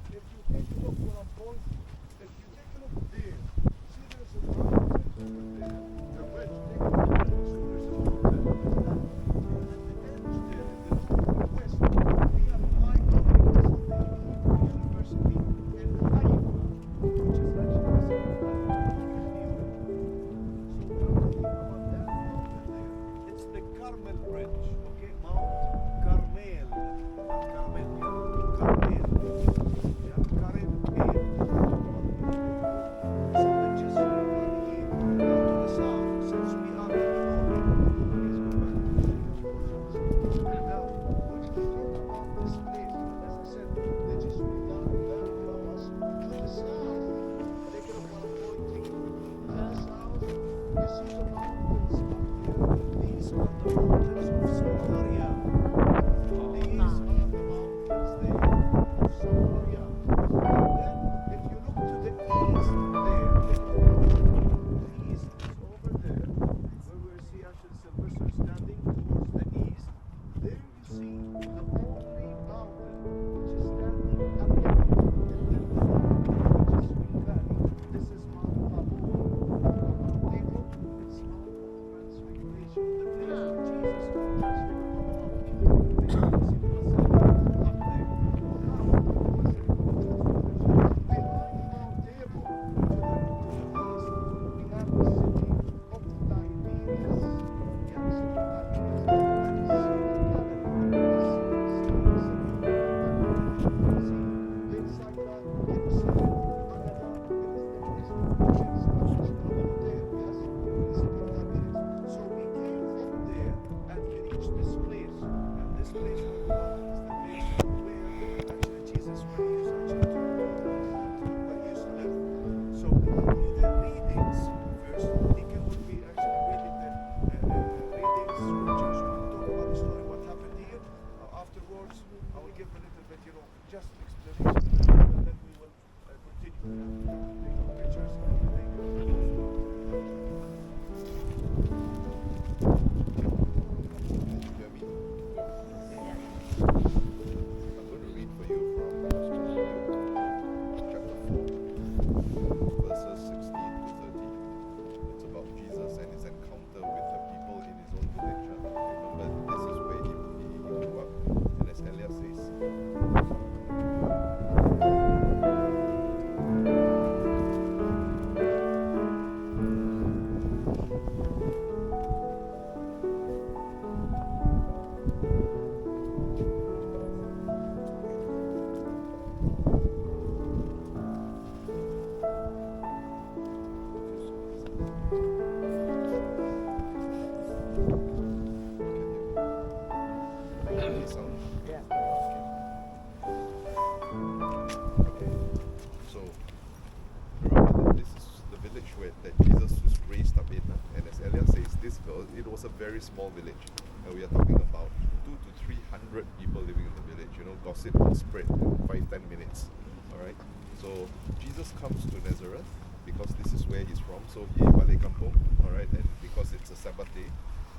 If you take a look where I'm pointing, if you take a look there, see there's a mountain over there. The ridge, take a look there. So there's a mountain. And at the edge there, in the west, we have high mountains of the Hebrew University in Haifa, which is actually the second largest university in Europe. So when we think about that mountain there, it's the Carmel Bridge, okay? Mount Carmel. Not Carmel, yeah. Carmel. Yeah, Carmel. So the Jezreel Valley here, now to the south, since we are in the north, please go back. Now, when we talk about this place, as I said, the Jezreel Valley below us, to the south, take a look what I'm pointing. To the south, you see the mountains up there. These are the mountains of Samaria. These are the mountains there of Samaria. And then, if you look to the east there, the east is over there, where we see actually Sylvester standing towards the east. There you see the only mountain which is standing alone in the Jezreel Valley. This is Mount Tabor. Mount Tabor, it's Mount of Transfiguration, the place where Jesus transfigured on the mountain. You see the Basilica up there. Now, the Basilica of Transfiguration. Behind Mount Tabor, to the east, we have the city of Tiberias. Yeah, the city of Tiberias. And the Sea of Galilee. The city of Galilee. See, inside that, Jerusalem, Canada, it is the place where Christians are traveling there, yes, the city of Tiberias. So we came from there and we reached this place. And this place where we are is the place where actually Jesus, where he used actually where he used to live. So we will do the readings first. Deacon would be actually reading the readings, scriptures, we will talk about the story, what happened here. Afterwards, I will give a little bit, just explanation, and then we will continue. Take some pictures and everything. Can you hear me? I'm going to read for you from Matthew chapter 4, verses 16 to 13. It's about Jesus and his encounter with the people in his own village. Remember, this is where he grew up. And as Elias says, so remember that this is the village that Jesus was raised up in, and as Elias says, it was a very small village, and we are talking about 200 to 300 people living in the village. Gossip will spread in 5-10 minutes. All right. So Jesus comes to Nazareth because this is where he's from. So he balik kampung. All right, and because it's a Sabbath day,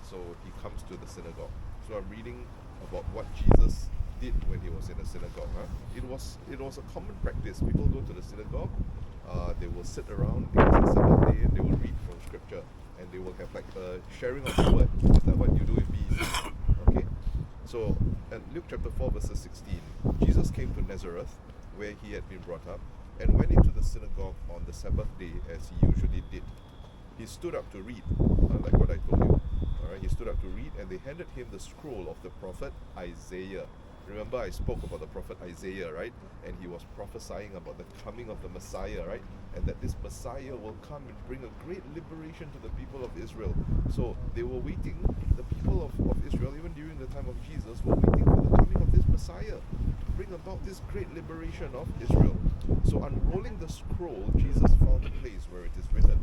so he comes to the synagogue. So I'm reading about what Jesus did when he was in a synagogue. It was a common practice. People go to the synagogue, they will sit around because it's Sabbath day, and they will read from scripture, and they will have like a sharing of the word. Is that what you do in BEC? Okay. So in Luke chapter 4 verses 16, Jesus came to Nazareth, where he had been brought up, and went into the synagogue on the Sabbath day as he usually did. He stood up to read, like what I told you. Right? He stood up to read, and they handed him the scroll of the prophet Isaiah. Remember, I spoke about the prophet Isaiah, right? And he was prophesying about the coming of the Messiah, right? And that this Messiah will come and bring a great liberation to the people of Israel. So they were waiting, the people of Israel, even during the time of Jesus, were waiting for the coming of this Messiah to bring about this great liberation of Israel. So unrolling the scroll, Jesus found a place where it is written,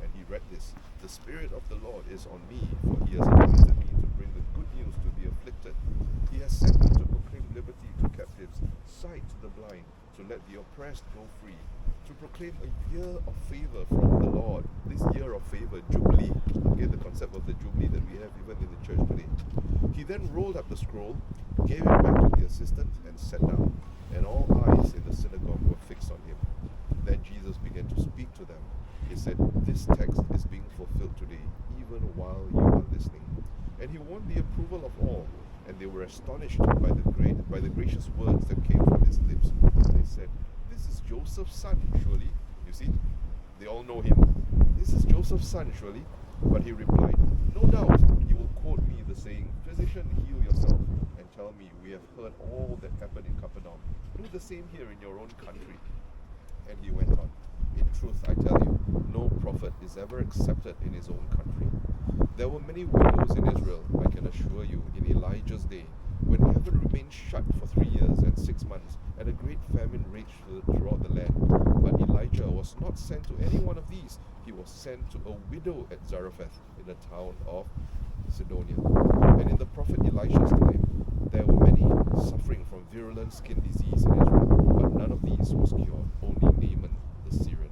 and he read this: "The Spirit of the Lord is on me, for he has anointed me to bring the good news to the afflicted. He has sent me to proclaim liberty to captives, sight to the blind, to let the oppressed go free, to proclaim a year of favor from the Lord." This year of favor, Jubilee. Okay, the concept of the Jubilee that we have even in the church today. He then rolled up the scroll, gave it back to the assistant, and sat down. And all eyes in the synagogue were fixed on him. Then Jesus began to speak to them. He said, "This text is being fulfilled today, even while you are listening." And he won the approval of all, and they were astonished by the gracious words that came from his lips. They said, "This is Joseph's son, surely." You see, they all know him. "This is Joseph's son, surely." But he replied, "No doubt you will quote me the saying, 'Physician, heal yourself,' and tell me, 'We have heard all that happened in Capernaum. Do the same here in your own country.'" And he went on, "In truth, I tell you, no prophet is ever accepted in his own country. There were many widows in Israel, I can assure you, in Elijah's day, when heaven remained shut for 3 years and 6 months, and a great famine raged throughout the land. But Elijah was not sent to any one of these. He was sent to a widow at Zarephath in the town of Sidonia. And in the prophet Elisha's time, there were many suffering from virulent skin disease in Israel, but none of these was cured, only Naaman the Syrian.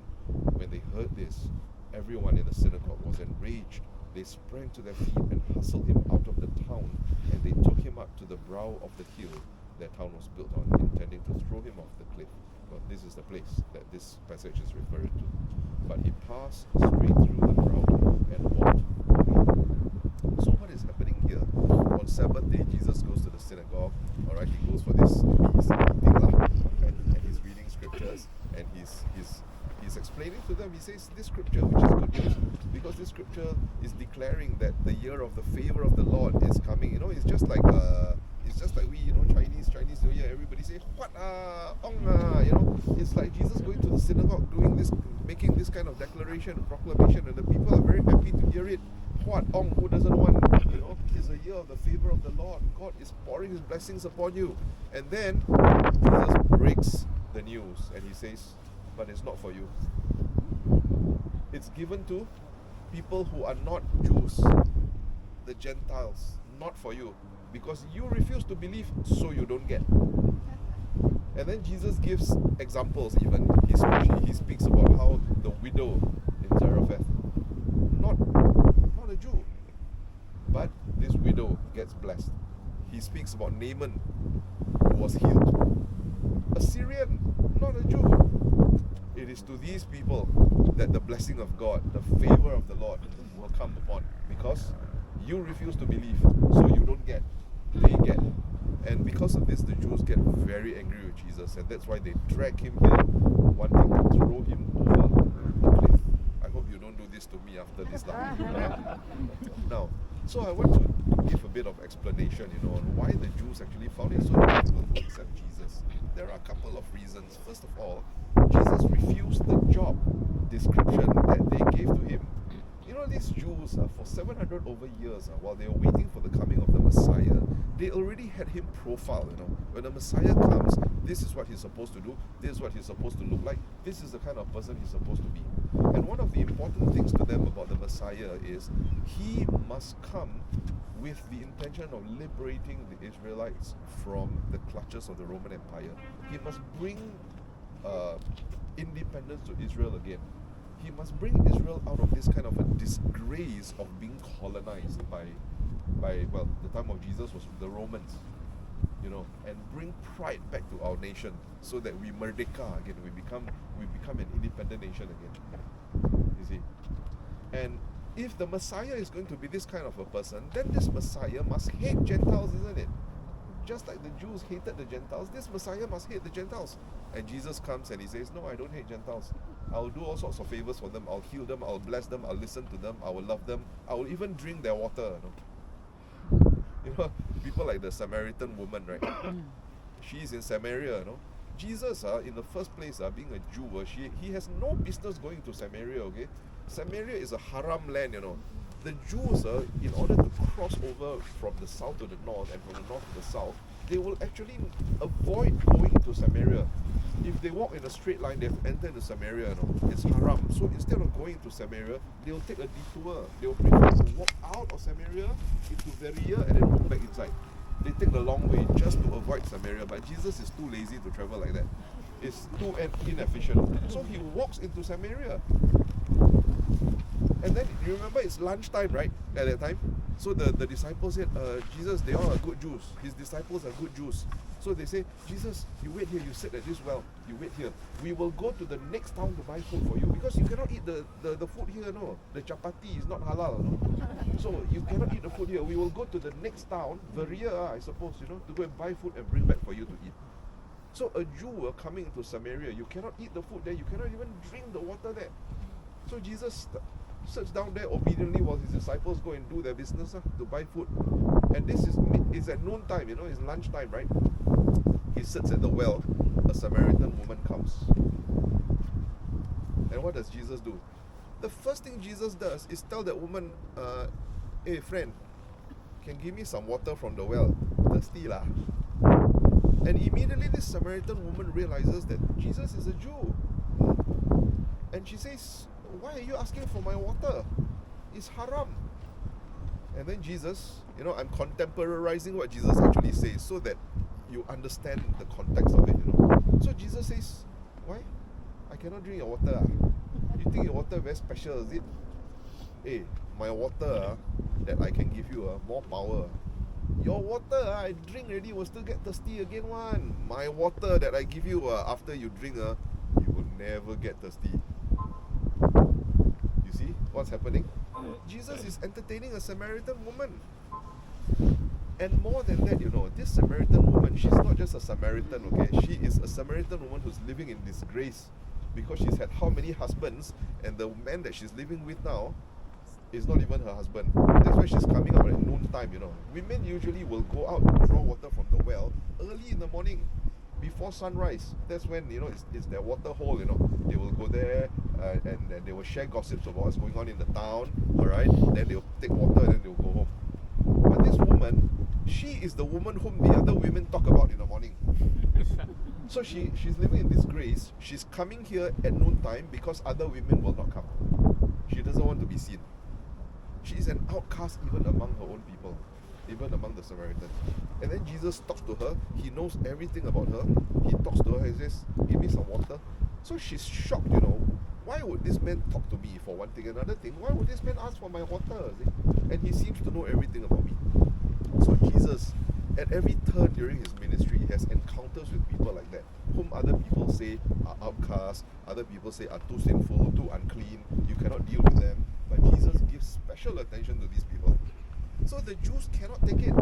When they heard this, everyone in the synagogue was enraged. They sprang to their feet and hustled him out of the town, and they took him up to the brow of the hill their town was built on, intending to throw him off the cliff. Well, this is the place that this passage is referring to. But he passed straight through the crowd and walked away. So what is happening here? On Sabbath day, Jesus goes to the synagogue. Alright, he goes for this meeting, and he's reading scriptures, and he's explaining to them. He says this scripture, which is good news, because this scripture is declaring that the year of the favor of the Lord is coming. You know, it's just like we, you know, Chinese New Year. Everybody say "What you know, it's like Jesus going to the synagogue, doing this, making this kind of declaration, proclamation, and the people are very happy to hear it. What who doesn't want? You know, it's a year of the favor of the Lord. God is pouring His blessings upon you. And then Jesus breaks the news, and He says, "But it's not for you. It's given to people who are not Jews, the Gentiles, not for you, because you refuse to believe, so you don't get." And then Jesus gives examples. Even he speaks about how the widow in Zarephath, not a Jew, but this widow gets blessed. He speaks about Naaman, who was healed, a Syrian, not a Jew. It is to these people that the blessing of God, the favor of the Lord will come upon, because you refuse to believe, so you don't get, they get. And because of this, the Jews get very angry with Jesus, and that's why they drag him here, wanting to throw him over the cliff. I hope you don't do this to me after this now. Now, so I want to give a bit of explanation, you know, on why the Jews actually found it so difficult to accept Jesus. There are a couple of reasons. First of all, Jesus refused the job description that they gave to him. You know, these Jews, for 700 over years, while they were waiting for the coming of the Messiah, they already had him profiled, you know. When the Messiah comes, this is what he's supposed to do, this is what he's supposed to look like, this is the kind of person he's supposed to be. And one of the important things to them about the Messiah is he must come with the intention of liberating the Israelites from the clutches of the Roman Empire. He must bring independence to Israel again. He must bring Israel out of this kind of a disgrace of being colonized by well, the time of Jesus was the Romans, you know, and bring pride back to our nation, so that we merdeka again, we become an independent nation again. You see, and if the Messiah is going to be this kind of a person, then this Messiah must hate Gentiles, isn't it? Just like the Jews hated the Gentiles, this Messiah must hate the Gentiles. And Jesus comes and he says, "No, I don't hate Gentiles. I'll do all sorts of favors for them. I'll heal them. I'll bless them. I'll listen to them. I will love them. I will even drink their water. You know, people like the Samaritan woman, right? She's in Samaria, you know. Jesus, in the first place, being a Jew, he has no business going to Samaria, okay? Samaria is a haram land, you know. The Jews, in order to cross over from the south to the north and from the north to the south, they will actually avoid going into Samaria. If they walk in a straight line, they have to enter into Samaria, you know. It's haram. So instead of going to Samaria, they'll take a detour. They'll prefer to walk out of Samaria into Veria and then walk back inside. They take the long way just to avoid Samaria, but Jesus is too lazy to travel like that. It's too inefficient. So he walks into Samaria. And then, you remember it's lunchtime, right? At that time. So the disciples said, Jesus, they all are good Jews. His disciples are good Jews. So they say, Jesus, you wait here, you sit at this well, you wait here. We will go to the next town to buy food for you, because you cannot eat the food here, no. The chapati is not halal, no. So you cannot eat the food here. We will go to the next town, Veria, I suppose, you know, to go and buy food and bring back for you to eat. So a Jew coming to Samaria, you cannot eat the food there, you cannot even drink the water there. So Jesus sits down there obediently while his disciples go and do their business to buy food. And this is at noon time, you know, it's lunchtime, right? He sits at the well, a Samaritan woman comes. And what does Jesus do? The first thing Jesus does is tell that woman, hey friend, can give me some water from the well? Thirsty lah. And immediately this Samaritan woman realizes that Jesus is a Jew. And she says, why are you asking for my water? It's haram. And then Jesus, you know, I'm contemporarizing what Jesus actually says so that you understand the context of it, you know. So Jesus says, why? I cannot drink your water. You think your water very special, is it? Hey, my water that I can give you more power. Your water I drink already will still get thirsty again one. My water that I give you after you drink, you will never get thirsty. See what's happening? Jesus is entertaining a Samaritan woman. And more than that, you know, this Samaritan woman, she's not just a Samaritan, okay? She is a Samaritan woman who's living in disgrace because she's had how many husbands, and the man that she's living with now is not even her husband. That's why she's coming out at noon time, you know. Women usually will go out to draw water from the well early in the morning, before sunrise. That's when, you know, it's their water hole, you know. They will go there and then they will share gossips about what's going on in the town, alright? Then they'll take water and then they'll go home. But this woman, she is the woman whom the other women talk about in the morning. So she's living in disgrace. She's coming here at noon time because other women will not come. She doesn't want to be seen. She is an outcast even among her own people, even among the Samaritans. And then Jesus talks to her. He knows everything about her. He talks to her and says, give me some water. So she's shocked, you know. Why would this man talk to me, for one thing? Another thing, why would this man ask for my water? And he seems to know everything about me. So Jesus, at every turn during his ministry, he has encounters with people like that, whom other people say are outcasts, other people say are too sinful, too unclean, you cannot deal with them. But Jesus gives special attention to these people. So the Jews cannot take it.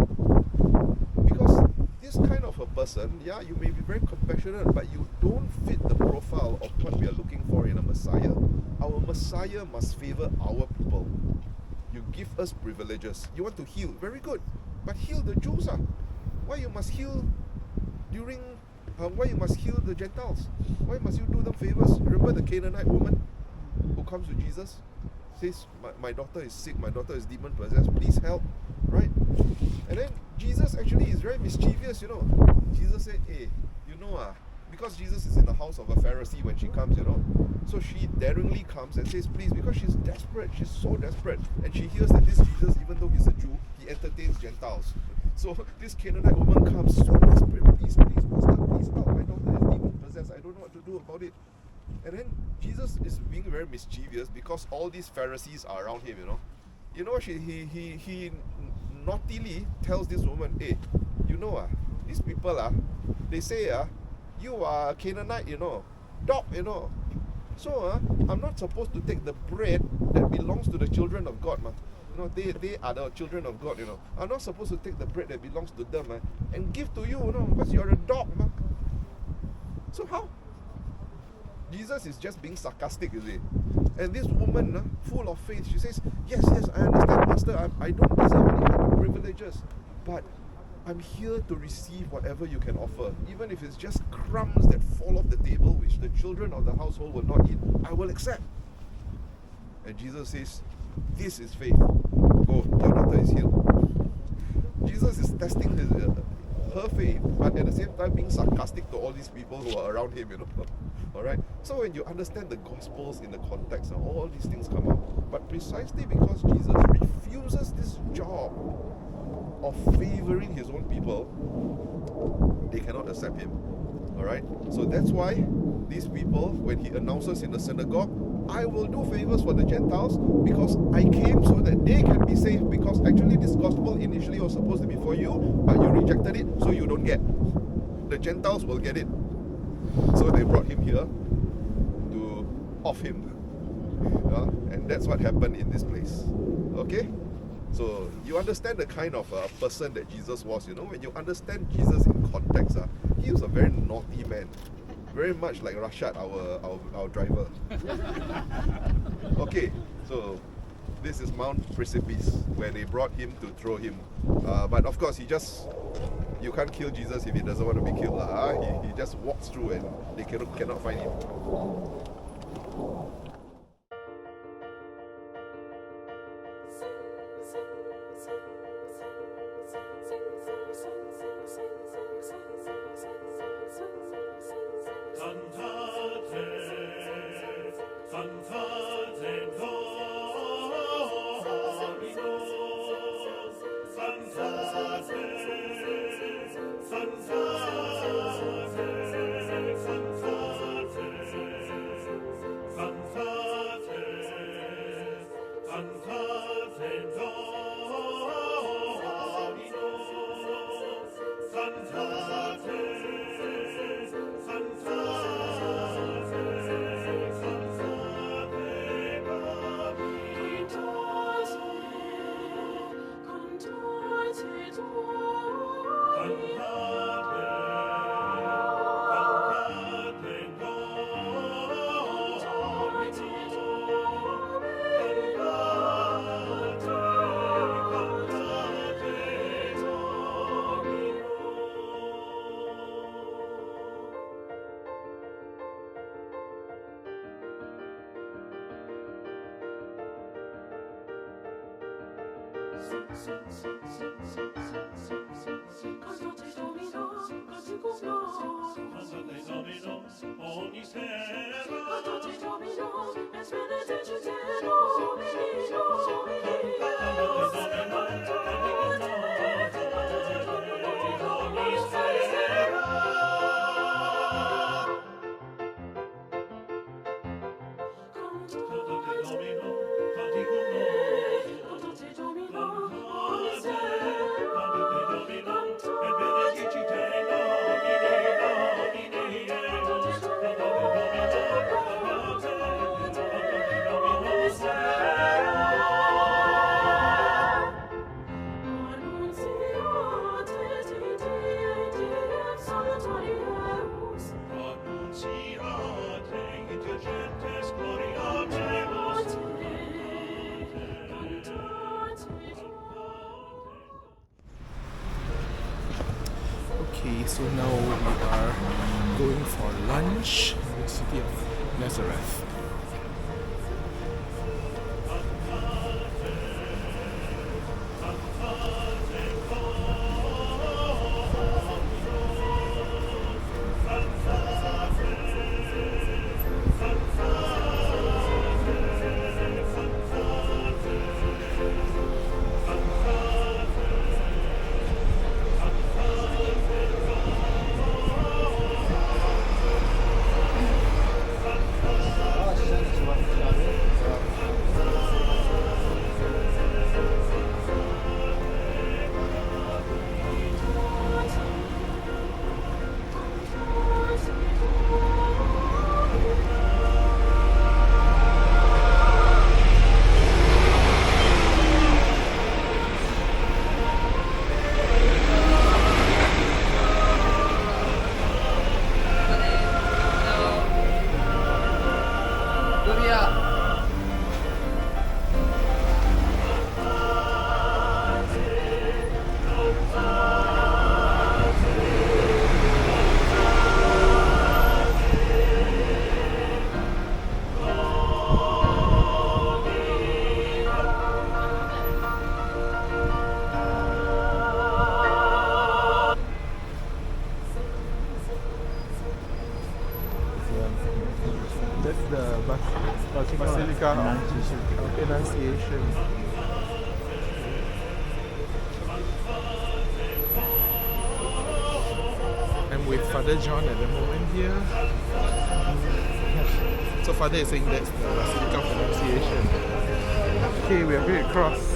Because this kind of a person, yeah, you may be very compassionate, but you don't fit the profile of what we are looking for in a Messiah. Our Messiah must favor our people. You give us privileges. You want to heal, very good. But heal the Jews. Why you must heal why you must heal the Gentiles? Why must you do them favors? Remember the Canaanite woman who comes to Jesus? Says, my daughter is sick, my daughter is demon possessed, please help, right? And then Jesus actually is very mischievous, you know. Jesus said, hey, you know, because Jesus is in the house of a Pharisee when she comes, you know. So she daringly comes and says, please, because she's desperate, she's so desperate. And she hears that this Jesus, even though he's a Jew, he entertains Gentiles. So this Canaanite woman comes so desperate, please, Pastor, please help, my daughter is demon possessed, I don't know what to do about it. And then Jesus is being very mischievous because all these Pharisees are around him, you know. You know, he naughtily tells this woman, hey, you know, these people, they say, you are a Canaanite, you know, dog, you know. So, I'm not supposed to take the bread that belongs to the children of God, man. You know, they are the children of God, you know. I'm not supposed to take the bread that belongs to them, and give to you, you know, because you're a dog, man. So how? Jesus is just being sarcastic, you see. And this woman, full of faith, she says, yes, I understand, Master, I don't deserve any kind of privileges, but I'm here to receive whatever you can offer. Even if it's just crumbs that fall off the table, which the children of the household will not eat, I will accept. And Jesus says, this is faith. Go, your daughter is healed. Jesus is testing her faith, but at the same time being sarcastic to all these people who are around him, Alright? So when you understand the Gospels in the context, all these things come out. But precisely because Jesus refuses this job of favoring his own people, they cannot accept him. Alright? So that's why these people, when he announces in the synagogue, I will do favors for the Gentiles because I came so that they can be saved, because actually this gospel initially was supposed to be for you, but you rejected it, so you don't get. The Gentiles will get it. So they brought him here to off him. And that's what happened in this place. Okay? So you understand the kind of person that Jesus was, when you understand Jesus in context, he was a very naughty man. Very much like Rashad, our driver. Okay, so this is Mount Precipice, where they brought him to throw him. But of course, you can't kill Jesus if he doesn't want to be killed. He just walks through and they cannot find him. Okay, so now we are going for lunch in the city of Nazareth. Basilica of Annunciation. I'm with Father John at the moment here. So Father is saying that's the Basilica of Annunciation. Okay, we are very across.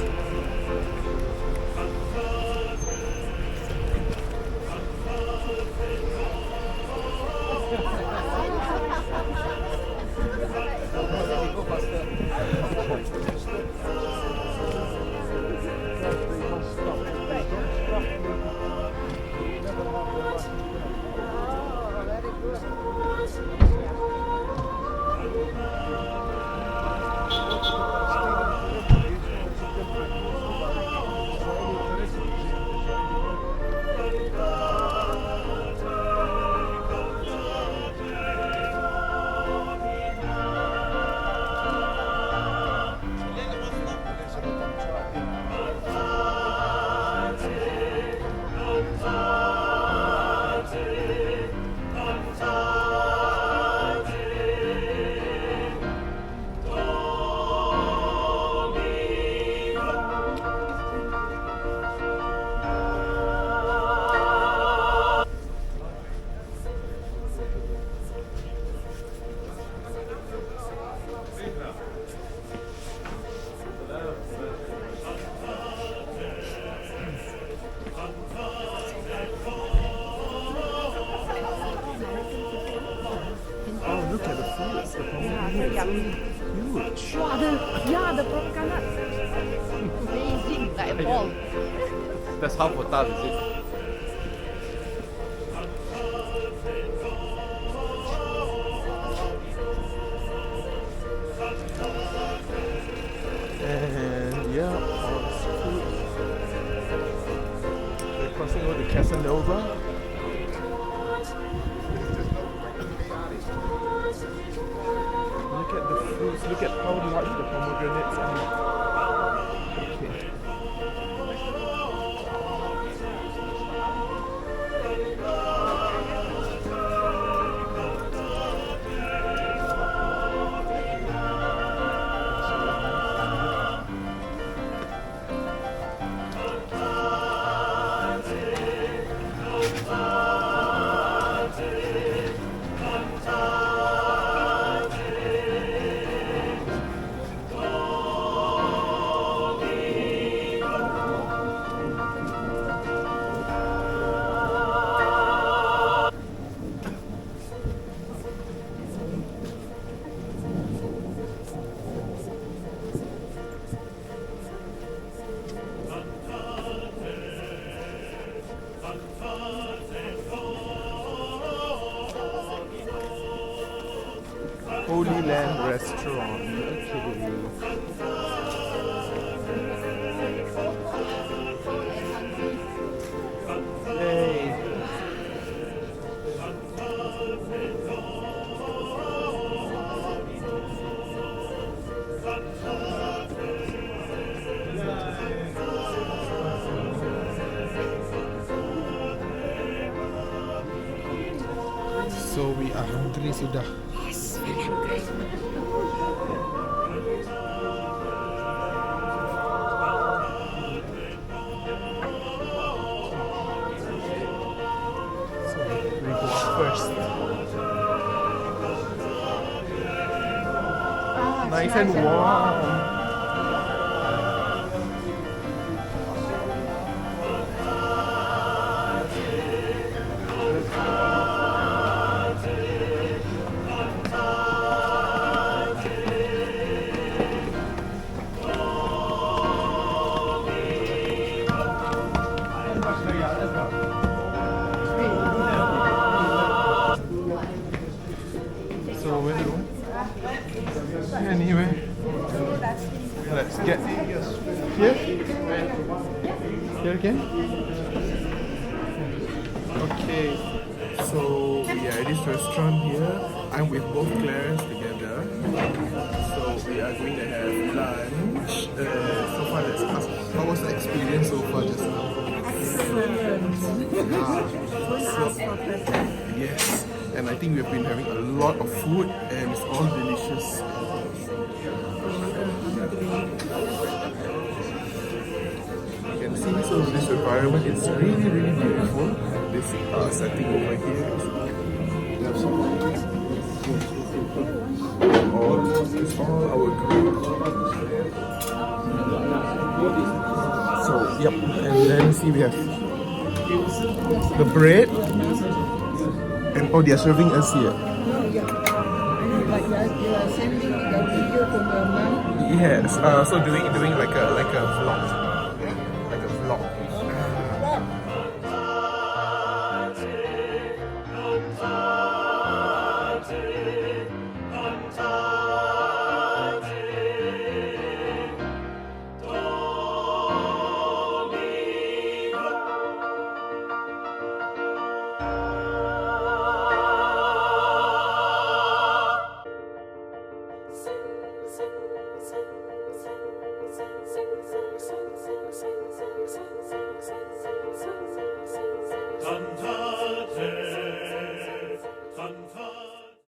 The propaganda. Amazing, like a ball. That's half a tub, is it? And yeah, all the food. We're crossing over the Casanova. Look at the fruits, look at how large the pomegranates are. Okay. Holy Land Restaurant. Okay. Yay. So we are hungry sudah. Yes, very hungry. So we go first. Nice and warm. So where do you want? Anyway, let's get here. Here again. Okay, so we are at this restaurant here. I'm with both Clarence together. So we are going to have lunch. So far, let's ask. What was the experience so far just now? Excellent. Yes. and I think we've been having a lot of food, and it's all delicious. You can see, so this environment is really, really beautiful. This setting over here is it's all our group. So, yep, and then see we have the bread, and oh, they are serving us here. Yes, so doing like a vlog.